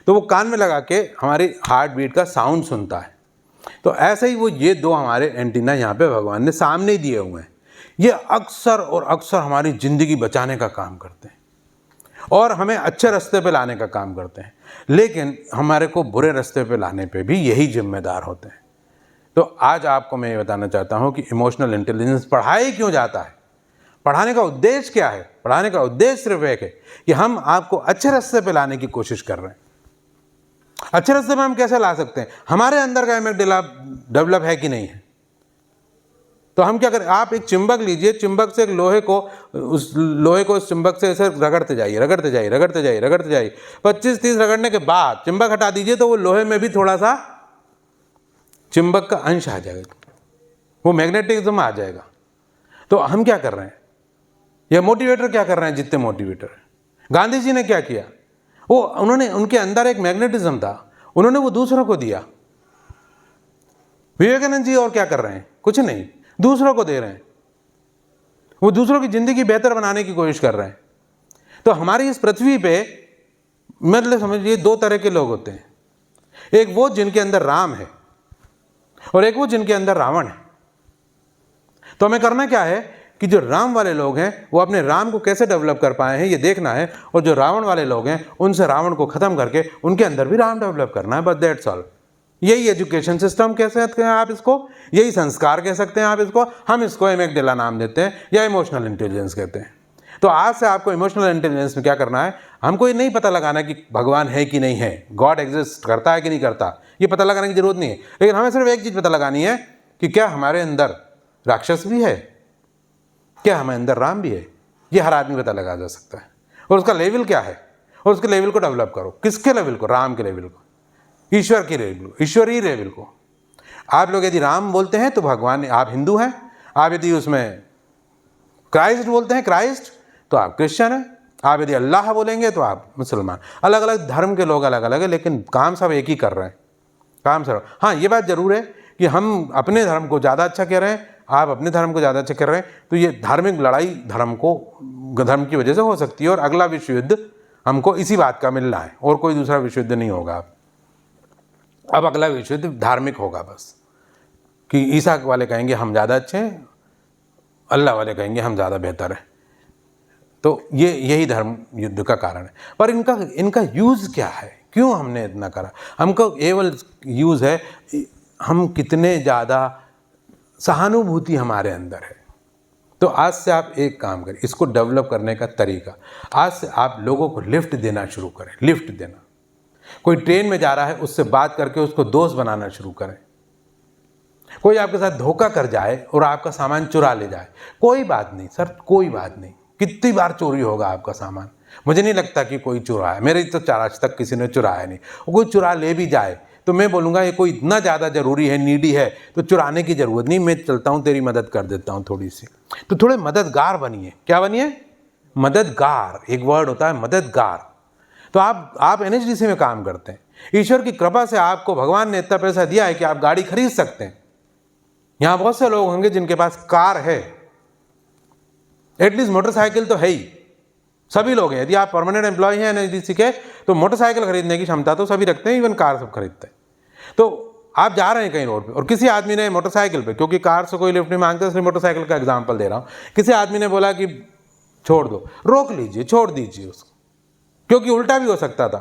तो वो कान में लगा के हमारी हार्ट बीट का साउंड सुनता है। तो ऐसे ही वो ये 2 हमारे एंटीना यहाँ पे भगवान ने सामने दिए हुए हैं। ये अक्सर और अक्सर हमारी ज़िंदगी बचाने का काम करते हैं और हमें अच्छे रास्ते पे लाने का काम करते हैं, लेकिन हमारे को बुरे रास्ते पे लाने पे भी यही जिम्मेदार होते हैं। तो आज आपको मैं ये बताना चाहता हूँ कि इमोशनल इंटेलिजेंस पढ़ाया क्यों जाता है, पढ़ाने का उद्देश्य क्या है। पढ़ाने का उद्देश्य सिर्फ एक है कि हम आपको अच्छे रास्ते पे लाने की कोशिश कर रहे हैं। अच्छे रास्ते पे हम कैसे ला सकते हैं? हमारे अंदर का एमेगडाला डेवलप है कि नहीं है। तो हम क्या करें, आप एक चुंबक लीजिए, चुंबक से एक लोहे को उस चुंबक से ऐसे रगड़ते जाइए, रगड़ते जाइए, रगड़ते जाइए, रगड़ते जाइए। 25-30 रगड़ने के बाद चुंबक हटा दीजिए, तो वो लोहे में भी थोड़ा सा चुंबक का अंश आ जाएगा, वो मैग्नेटिज्म आ जाएगा। तो हम क्या कर रहे हैं, ये मोटिवेटर क्या कर रहे हैं? जितने मोटिवेटर हैं, गांधी जी ने क्या किया, उन्होंने, उनके अंदर एक मैग्नेटिज्म था, उन्होंने वो दूसरों को दिया। विवेकानंद जी और क्या कर रहे हैं? कुछ नहीं, दूसरों को दे रहे हैं। वो दूसरों की जिंदगी बेहतर बनाने की कोशिश कर रहे हैं। तो हमारी इस पृथ्वी पे मतलब समझिए 2 तरह के लोग होते हैं, एक वो जिनके अंदर राम है और एक वो जिनके अंदर रावण है। तो हमें करना क्या है कि जो राम वाले लोग हैं वो अपने राम को कैसे डेवलप कर पाए हैं ये देखना है, और जो रावण वाले लोग हैं उनसे रावण को खत्म करके उनके अंदर भी राम डेवलप करना है। बस दैट्स ऑल। यही एजुकेशन सिस्टम कह सकते हैं आप इसको, यही संस्कार कह सकते हैं आप इसको। हम इसको एमेगडाला नाम देते हैं या इमोशनल इंटेलिजेंस कहते हैं। तो आज से आपको इमोशनल इंटेलिजेंस में क्या करना है, हमको ये नहीं पता लगाना कि भगवान है कि नहीं है, गॉड एग्जिस्ट करता है कि नहीं करता, ये पता लगाने की जरूरत नहीं है। लेकिन हमें सिर्फ एक चीज़ पता लगानी है कि क्या हमारे अंदर राक्षस भी है, क्या हमारे अंदर राम भी है। ये हर आदमी पता लगा जा सकता है, और उसका लेवल क्या है, और उसके लेवल को डेवलप करो। किसके लेवल को? राम के लेवल को, ईश्वर के लेवल को, ईश्वरीय लेवल को। आप लोग यदि राम बोलते हैं तो भगवान, आप हिंदू हैं। आप यदि उसमें क्राइस्ट बोलते हैं, क्राइस्ट, तो आप क्रिश्चियन हैं। आप यदि अल्लाह बोलेंगे तो आप मुसलमान। अलग अलग धर्म के लोग अलग अलग हैं, लेकिन काम सब एक ही कर रहे हैं, काम सब। हाँ, ये बात जरूर है कि हम अपने धर्म को ज़्यादा अच्छा कह रहे हैं, आप अपने धर्म को ज़्यादा अच्छा कर रहे हैं, तो ये धार्मिक लड़ाई धर्म की वजह से हो सकती है। और अगला विश्व युद्ध हमको इसी बात का मिलना है, और कोई दूसरा विश्व युद्ध नहीं होगा। अब अगला विश्व युद्ध धार्मिक होगा बस, कि ईसा वाले कहेंगे हम ज़्यादा अच्छे हैं, अल्लाह वाले कहेंगे हम ज़्यादा बेहतर हैं। तो यही धर्म युद्ध का कारण है। पर इनका यूज़ क्या है, क्यों हमने इतना करा? हमको केवल यूज़ है, हम कितने ज़्यादा सहानुभूति हमारे अंदर है। तो आज से आप एक काम करें, इसको डेवलप करने का तरीका, आज से आप लोगों को लिफ्ट देना शुरू करें। लिफ्ट देना, कोई ट्रेन में जा रहा है उससे बात करके उसको दोस्त बनाना शुरू करें। कोई आपके साथ धोखा कर जाए और आपका सामान चुरा ले जाए, कोई बात नहीं सर, कोई बात नहीं। कितनी बार चोरी होगा आपका सामान, मुझे नहीं लगता कि कोई चुराया, मेरे तो आज तक किसी ने चुराया नहीं। कोई चुरा ले भी जाए तो मैं बोलूँगा ये कोई इतना ज़्यादा ज़रूरी है, नीडी है, तो चुराने की ज़रूरत नहीं, मैं चलता हूँ तेरी मदद कर देता हूँ थोड़ी सी। तो थोड़े मददगार बनिए। क्या बनिए? मददगार। एक वर्ड होता है मददगार। तो आप NHDC में काम करते हैं, ईश्वर की कृपा से आपको भगवान ने इतना पैसा दिया है कि आप गाड़ी खरीद सकते हैं। यहाँ बहुत से लोग होंगे जिनके पास कार है, एटलीस्ट मोटरसाइकिल तो है ही, सभी लोग हैं। यदि आप परमानेंट एम्प्लॉय हैं NHDC के, तो मोटरसाइकिल खरीदने की क्षमता तो सभी रखते हैं, इवन कार सब खरीदते हैं। तो आप जा रहे हैं कहीं रोड पे और किसी आदमी ने मोटरसाइकिल पे, क्योंकि कार से कोई लिफ्ट नहीं मांगता इसलिए मोटरसाइकिल का एग्जाम्पल दे रहा हूँ, किसी आदमी ने बोला कि छोड़ दो, रोक लीजिए, छोड़ दीजिए उसको, क्योंकि उल्टा भी हो सकता था।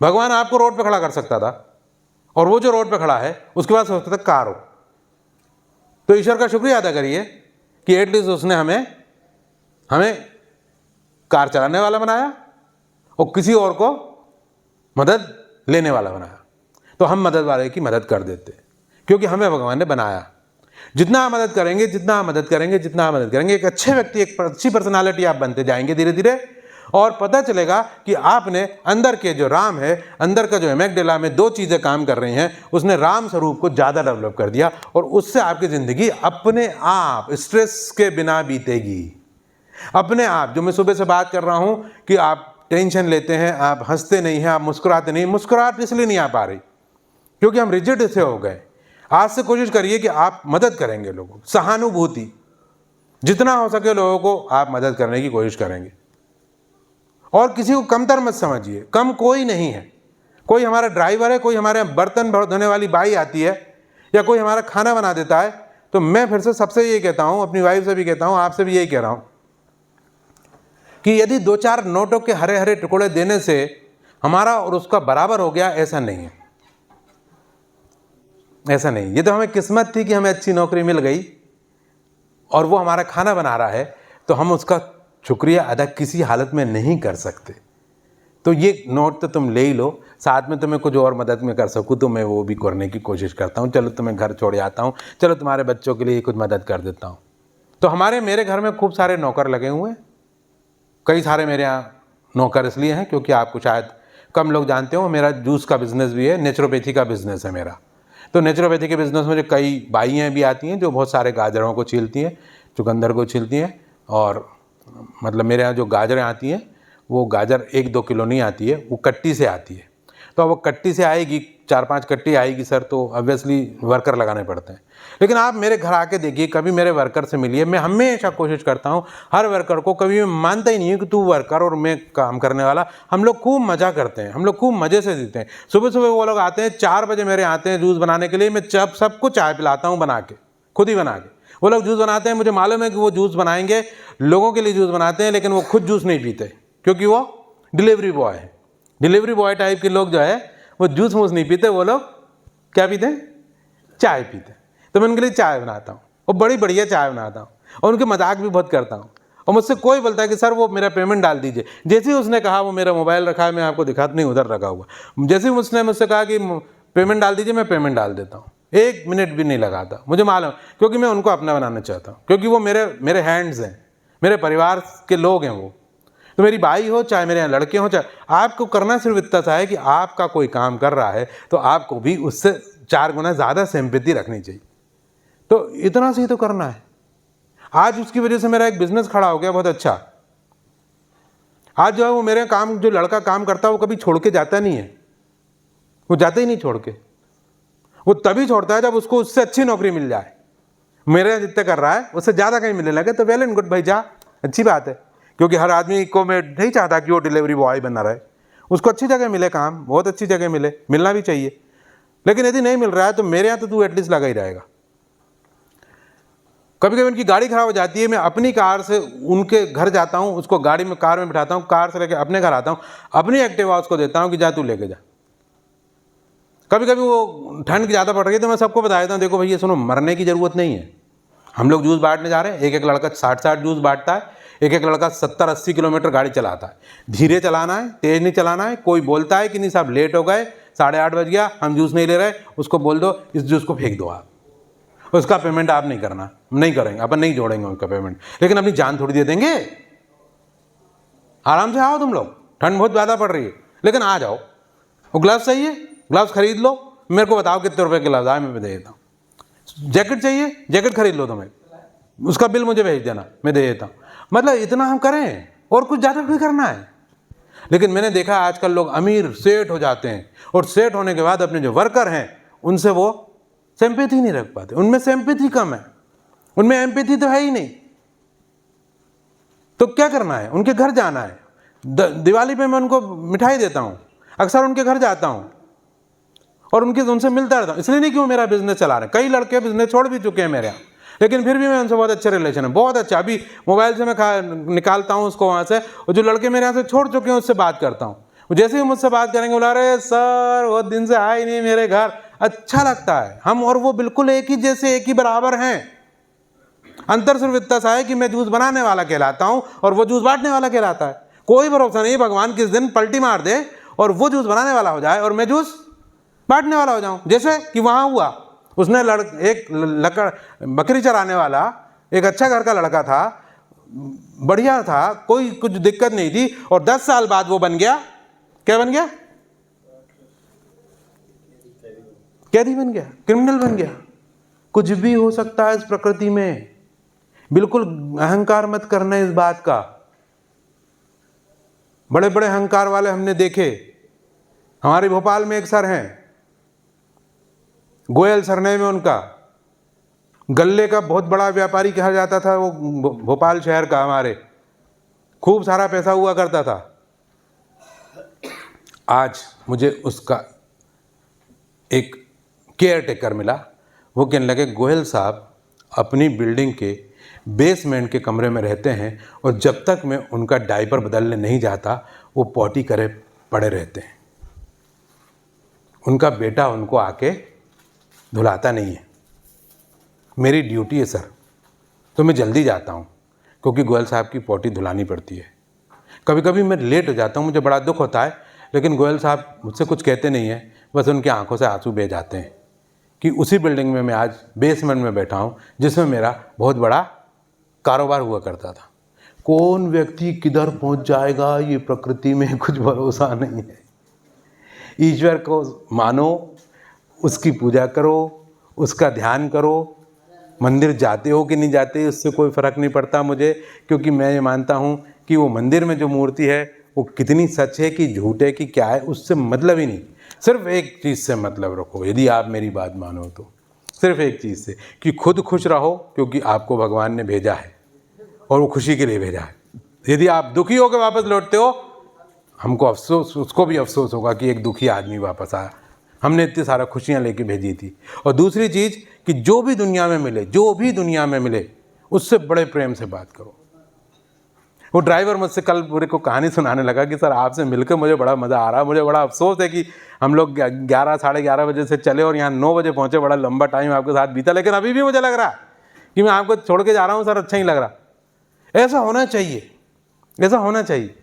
भगवान आपको रोड पे खड़ा कर सकता था और वो जो रोड पे खड़ा है उसके पास हो सकता था कार हो। तो ईश्वर का शुक्रिया अदा करिए कि एटलीस्ट उसने हमें कार चलाने वाला बनाया और किसी और को मदद लेने वाला बनाया। तो हम मदद वाले की मदद कर देते, क्योंकि हमें भगवान ने बनाया। जितना आप मदद करेंगे, जितना आप मदद करेंगे, जितना आप मदद करेंगे, एक अच्छे व्यक्ति, एक अच्छी पर्सनालिटी आप बनते जाएंगे धीरे धीरे। और पता चलेगा कि आपने अंदर के जो राम है, अंदर का जो एमेगडाला में दो चीज़ें काम कर रही हैं, उसने राम स्वरूप को ज़्यादा डेवलप कर दिया और उससे आपकी ज़िंदगी अपने आप स्ट्रेस के बिना बीतेगी। अपने आप, जो मैं सुबह से बात कर रहा हूँ कि आप टेंशन लेते हैं, आप हंसते नहीं हैं, आप मुस्कुराते नहीं। मुस्कुराहट इसलिए नहीं आ पा रही क्योंकि हम रिजिड से हो गए। आज से कोशिश करिए कि आप मदद करेंगे लोगों को, सहानुभूति, जितना हो सके लोगों को आप मदद करने की कोशिश करेंगे। और किसी को कमतर मत समझिए, कम कोई नहीं है। कोई हमारा ड्राइवर है, कोई हमारे बर्तन धोने वाली बाई आती है, या कोई हमारा खाना बना देता है, तो मैं फिर से सबसे यही कहता हूँ, अपनी वाइफ से भी कहता हूँ, आपसे भी यही कह रहा हूँ कि यदि दो चार नोटों के हरे हरे टुकड़े देने से हमारा और उसका बराबर हो गया, ऐसा नहीं है, ऐसा नहीं। ये तो हमें किस्मत थी कि हमें अच्छी नौकरी मिल गई और वो हमारा खाना बना रहा है, तो हम उसका शुक्रिया अदा किसी हालत में नहीं कर सकते। तो ये नोट तो तुम ले ही लो, साथ में तुम्हें कुछ और मदद में कर सकूँ तो मैं वो भी करने की कोशिश करता हूँ। चलो तुम्हें घर छोड़ आता हूँ, चलो तुम्हारे बच्चों के लिए कुछ मदद कर देता हूँ। तो मेरे घर में खूब सारे नौकर लगे हुए हैं। कई सारे मेरे यहाँ नौकर इसलिए हैं क्योंकि आपको शायद कम लोग जानते हो, मेरा जूस का बिज़नेस भी है, नेचुरोपैथी का बिज़नेस है मेरा। तो नेचुरोपैथी के बिज़नेस में जो कई बाइयाँ भी आती हैं जो बहुत सारे गाजरों को छीलती हैं, चुकंदर को छीलती हैं। और मतलब मेरे यहाँ जो गाजरें आती हैं वो गाजर 1-2 किलो नहीं आती है, वो कट्टी से आती है। तो वो कट्टी से आएगी, 4-5 कट्टी आएगी सर, तो ऑब्वियसली वर्कर लगाने पड़ते हैं। लेकिन आप मेरे घर आके देखिए, कभी मेरे वर्कर से मिलिए। मैं हमेशा कोशिश करता हूँ हर वर्कर को, कभी मैं मानता ही नहीं हूँ कि तू वर्कर और मैं काम करने वाला। हम लोग खूब मज़ा करते हैं, हम लोग खूब मज़े से जीते हैं। सुबह सुबह वो लोग आते हैं, 4 बजे मेरे आते हैं जूस बनाने के लिए। मैं सबको चाय पिलाता हूँ बना के, खुद ही बना के। वो लोग जूस बनाते हैं, मुझे मालूम है कि वो जूस बनाएंगे, लोगों के लिए जूस बनाते हैं, लेकिन वो खुद जूस नहीं पीते क्योंकि वो डिलीवरी बॉय है। डिलीवरी बॉय टाइप के लोग जो है वो जूस वूस नहीं पीते, वो लोग क्या पीते हैं? चाय पीते हैं। तो मैं उनके लिए चाय बनाता हूँ और बड़ी बढ़िया चाय बनाता हूँ और उनके मजाक भी बहुत करता हूँ। और मुझसे कोई बोलता है कि सर वो मेरा पेमेंट डाल दीजिए। जैसे ही उसने कहा, वो मेरा मोबाइल रखा है, मैं आपको दिखाता नहीं, उधर रखा हुआ, जैसे ही उसने मुझसे कहा कि पेमेंट डाल दीजिए, मैं पेमेंट डाल देता हूँ। 1 मिनट भी नहीं लगाता, मुझे मालूम, क्योंकि मैं उनको अपना बनाना चाहता हूँ, क्योंकि वो मेरे हैंड्स हैं, मेरे परिवार के लोग हैं वो। तो मेरी भाई हो, चाहे मेरे यहाँ लड़के हों, चाहे, आपको करना सिर्फ इतना सा है कि आपका कोई काम कर रहा है तो आपको भी उससे 4 गुना ज़्यादा सिंपैथी रखनी चाहिए। तो इतना सी तो करना है। आज उसकी वजह से मेरा एक बिजनेस खड़ा हो गया बहुत अच्छा। आज जो है वो मेरे काम, जो लड़का काम करता है वो कभी छोड़ के जाता नहीं है, वो जाता ही नहीं छोड़ के। वो तभी छोड़ता है जब उसको उससे अच्छी नौकरी मिल जाए। मेरे जितने कर रहा है उससे ज़्यादा कहीं मिलने लगे तो वेल एंड गुड भाई, जा, अच्छी बात है। क्योंकि हर आदमी को मैं नहीं चाहता कि वो डिलीवरी बॉय बना रहे, उसको अच्छी जगह मिले काम, बहुत अच्छी जगह मिले, मिलना भी चाहिए। लेकिन यदि नहीं मिल रहा है तो मेरे यहाँ तो तू एटलीस्ट लगा ही रहेगा। कभी कभी उनकी गाड़ी खराब हो जाती है, मैं अपनी कार से उनके घर जाता हूँ, उसको गाड़ी में, कार में बिठाता हूँ, कार से लेकर अपने घर आता हूँ, अपनी एक्टिवा उसको देता हूँ कि जा तू लेके जा। कभी कभी वो ठंड ज़्यादा पड़ रही है तो मैं सबको बता देता हूँ, देखो भैया सुनो, मरने की ज़रूरत नहीं है। हम लोग जूस बांटने जा रहे हैं, एक एक लड़का 60-60 जूस बांटता है, एक एक लड़का 70-80 किलोमीटर गाड़ी चलाता है। धीरे चलाना है, तेज़ नहीं चलाना है। कोई बोलता है कि नहीं साहब लेट हो गए, 8:30 बज गया, हम जूस नहीं ले रहे, उसको बोल दो इस जूस को फेंक दो आप, उसका पेमेंट आप नहीं करना, नहीं करेंगे, अपन नहीं जोड़ेंगे उनका पेमेंट, लेकिन अपनी जान थोड़ी दे देंगे। आराम से आओ तुम लोग, ठंड बहुत ज़्यादा पड़ रही है, लेकिन आ जाओ। वो ग्लव्स चाहिए, ग्लव्स खरीद लो, मेरे को बताओ कितने रुपए के ग्लव्स आए, मैं दे देता हूँ। जैकेट चाहिए, जैकेट खरीद लो तुम्हें, उसका बिल मुझे भेज देना, मैं दे देता हूँ। मतलब इतना हम करें और कुछ ज़्यादा भी करना है। लेकिन मैंने देखा आजकल लोग अमीर सेठ हो जाते हैं और सेठ होने के बाद अपने जो वर्कर हैं उनसे वो सिंपैथी नहीं रख पाते, उनमें सिंपैथी कम है, उनमें एम्पैथी तो है ही नहीं। तो क्या करना है, उनके घर जाना है। दिवाली पे मैं उनको मिठाई देता हूँ, अक्सर उनके घर जाता हूँ और उनसे मिलता रहता हूँ। इसलिए नहीं कि वो मेरा बिजनेस चला रहे हैं, कई लड़के बिजनेस छोड़ भी चुके हैं मेरे यहाँ, लेकिन फिर भी मैं उनसे बहुत अच्छे रिलेशन है, बहुत अच्छा। अभी मोबाइल से मैं निकालता हूँ उसको वहाँ से, और जो लड़के मेरे यहाँ से छोड़ चुके हैं उससे बात करता हूँ। जैसे ही मुझसे बात करेंगे बोला अरे सर बहुत दिन से आए नहीं मेरे घर, अच्छा लगता है। हम और वो बिल्कुल एक ही जैसे, एक ही बराबर हैं। अंतर सिर्फ इतना सा है कि मैं जूस बनाने वाला कहलाता हूँ और वो जूस बांटने वाला कहलाता है। कोई भरोसा नहीं, भगवान किस दिन पलटी मार दे और वो जूस बनाने वाला हो जाए और मैं जूस बांटने वाला हो जाऊं। जैसे कि वहाँ हुआ, उसने बकरी चराने वाला एक अच्छा घर का लड़का था, बढ़िया था, कोई कुछ दिक्कत नहीं थी, और 10 साल बाद वो बन गया, क्या बन गया, कैदी बन गया, क्रिमिनल बन गया। कुछ भी हो सकता है इस प्रकृति में, बिल्कुल अहंकार मत करना इस बात का। बड़े बड़े अहंकार वाले हमने देखे। हमारे भोपाल में एक सर हैं, गोयल सरनेम में उनका, गल्ले का बहुत बड़ा व्यापारी कहा जाता था वो, भोपाल शहर का हमारे, खूब सारा पैसा हुआ करता था। आज मुझे उसका एक केयर टेकर मिला, वो कहने लगे गोयल साहब अपनी बिल्डिंग के बेसमेंट के कमरे में रहते हैं और जब तक मैं उनका डायपर बदलने नहीं जाता वो पॉटी करे पड़े रहते हैं, उनका बेटा उनको आके धुलाता नहीं है। मेरी ड्यूटी है सर, तो मैं जल्दी जाता हूँ क्योंकि गोयल साहब की पॉटी धुलानी पड़ती है। कभी कभी मैं लेट हो जाता हूँ, मुझे बड़ा दुख होता है, लेकिन गोयल साहब मुझसे कुछ कहते नहीं हैं, बस उनकी आंखों से आंसू बह जाते हैं कि उसी बिल्डिंग में मैं आज बेसमेंट में बैठा हूँ जिसमें मेरा बहुत बड़ा कारोबार हुआ करता था। कौन व्यक्ति किधर पहुँच जाएगा ये प्रकृति में कुछ भरोसा नहीं है। ईश्वर को मानो, उसकी पूजा करो, उसका ध्यान करो। मंदिर जाते हो कि नहीं जाते उससे कोई फ़र्क नहीं पड़ता मुझे, क्योंकि मैं ये मानता हूँ कि वो मंदिर में जो मूर्ति है वो कितनी सच है कि झूठ है कि क्या है, उससे मतलब ही नहीं। सिर्फ एक चीज़ से मतलब रखो, यदि आप मेरी बात मानो तो सिर्फ एक चीज़ से, कि खुद खुश रहो, क्योंकि आपको भगवान ने भेजा है और वो खुशी के लिए भेजा है। यदि आप दुखी होकर वापस लौटते हो, हमको अफसोस, उसको भी अफसोस होगा कि एक दुखी आदमी वापस आया, हमने इतनी सारा खुशियाँ लेके भेजी थी। और दूसरी चीज़ कि जो भी दुनिया में मिले, जो भी दुनिया में मिले, उससे बड़े प्रेम से बात करो। वो ड्राइवर मुझसे कल पूरे को कहानी सुनाने लगा कि सर आपसे मिलकर मुझे बड़ा मज़ा आ रहा है, मुझे बड़ा अफसोस है कि हम लोग 11 साढ़े 11 बजे से चले और यहाँ 9 बजे पहुँचे, बड़ा लंबा टाइम आपके साथ बीता, लेकिन अभी भी मुझे लग रहा कि मैं आपको छोड़ के जा रहा हूँ सर, अच्छा ही लग रहा। ऐसा होना चाहिए, ऐसा होना चाहिए।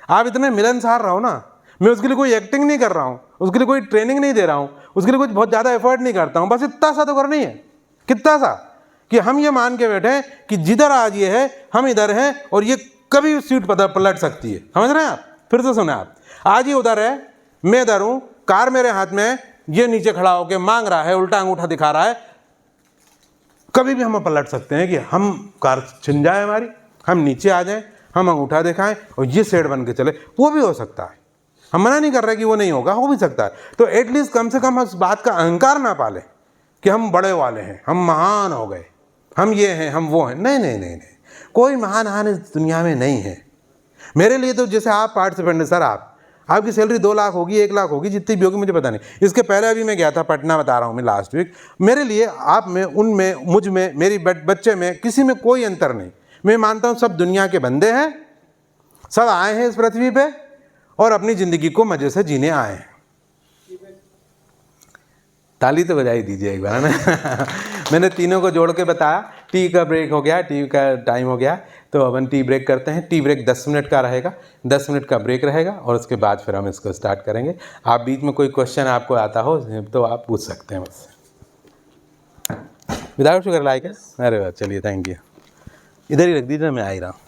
आप इतने मिलनसार रहो ना। मैं उसके लिए कोई एक्टिंग नहीं कर रहा हूँ, उसके लिए कोई ट्रेनिंग नहीं दे रहा हूँ, उसके लिए कुछ बहुत ज़्यादा एफर्ट नहीं करता हूँ, बस इतना सा तो करना ही है। कितना सा कि हम ये मान के बैठे कि जिधर आज ये है हम इधर हैं और ये कभी सीट पलट सकती है। समझ रहे हैं आप? फिर से सुने आप, आज ही उधर है, मैं इधर हूँ, कार मेरे हाथ में है, ये नीचे खड़ा होकर मांग रहा है, उल्टा अंगूठा दिखा रहा है, कभी भी हम पलट सकते हैं कि हम कार छिन जाए हमारी, हम नीचे आ जाएं, हम अंगूठा दिखाएं और ये सेठ बन के चले। वो भी हो सकता है, हम मना नहीं कर रहे कि वो नहीं होगा, हो भी सकता है। तो एटलीस्ट कम से कम उस बात का अहंकार ना पालें कि हम बड़े वाले हैं, हम महान हो गए, हम ये हैं, हम वो हैं। नहीं नहीं नहीं नहीं, कोई महान इस दुनिया में नहीं है। मेरे लिए तो जैसे आप पार्टिसिपेंट हैं सर, आपकी सैलरी 2 लाख होगी, 1 लाख होगी, जितनी भी होगी मुझे पता नहीं। इसके पहले अभी मैं गया था पटना, बता रहा हूँ मैं लास्ट वीक। मेरे लिए आप में, उनमें, मुझ में, मेरी बच्चे में, किसी में कोई अंतर नहीं। मैं मानता हूँ सब दुनिया के बंदे हैं, सब आए हैं इस पृथ्वी पे और अपनी ज़िंदगी को मज़े से जीने आए हैं। ताली तो बजाई दीजिए एक बार ना। मैंने तीनों को जोड़ के बताया। टी का ब्रेक हो गया, टी का टाइम हो गया, तो अपन टी ब्रेक करते हैं। टी ब्रेक 10 मिनट का रहेगा, 10 मिनट का ब्रेक रहेगा और उसके बाद फिर हम इसको स्टार्ट करेंगे। आप बीच में कोई क्वेश्चन आपको आता हो तो आप पूछ सकते हैं मुझसे। विदाउट शुगर लाइक है? अरे वाह, चलिए थैंक यू। इधर ही रख दीजिए, मैं आ ही रहा हूँ।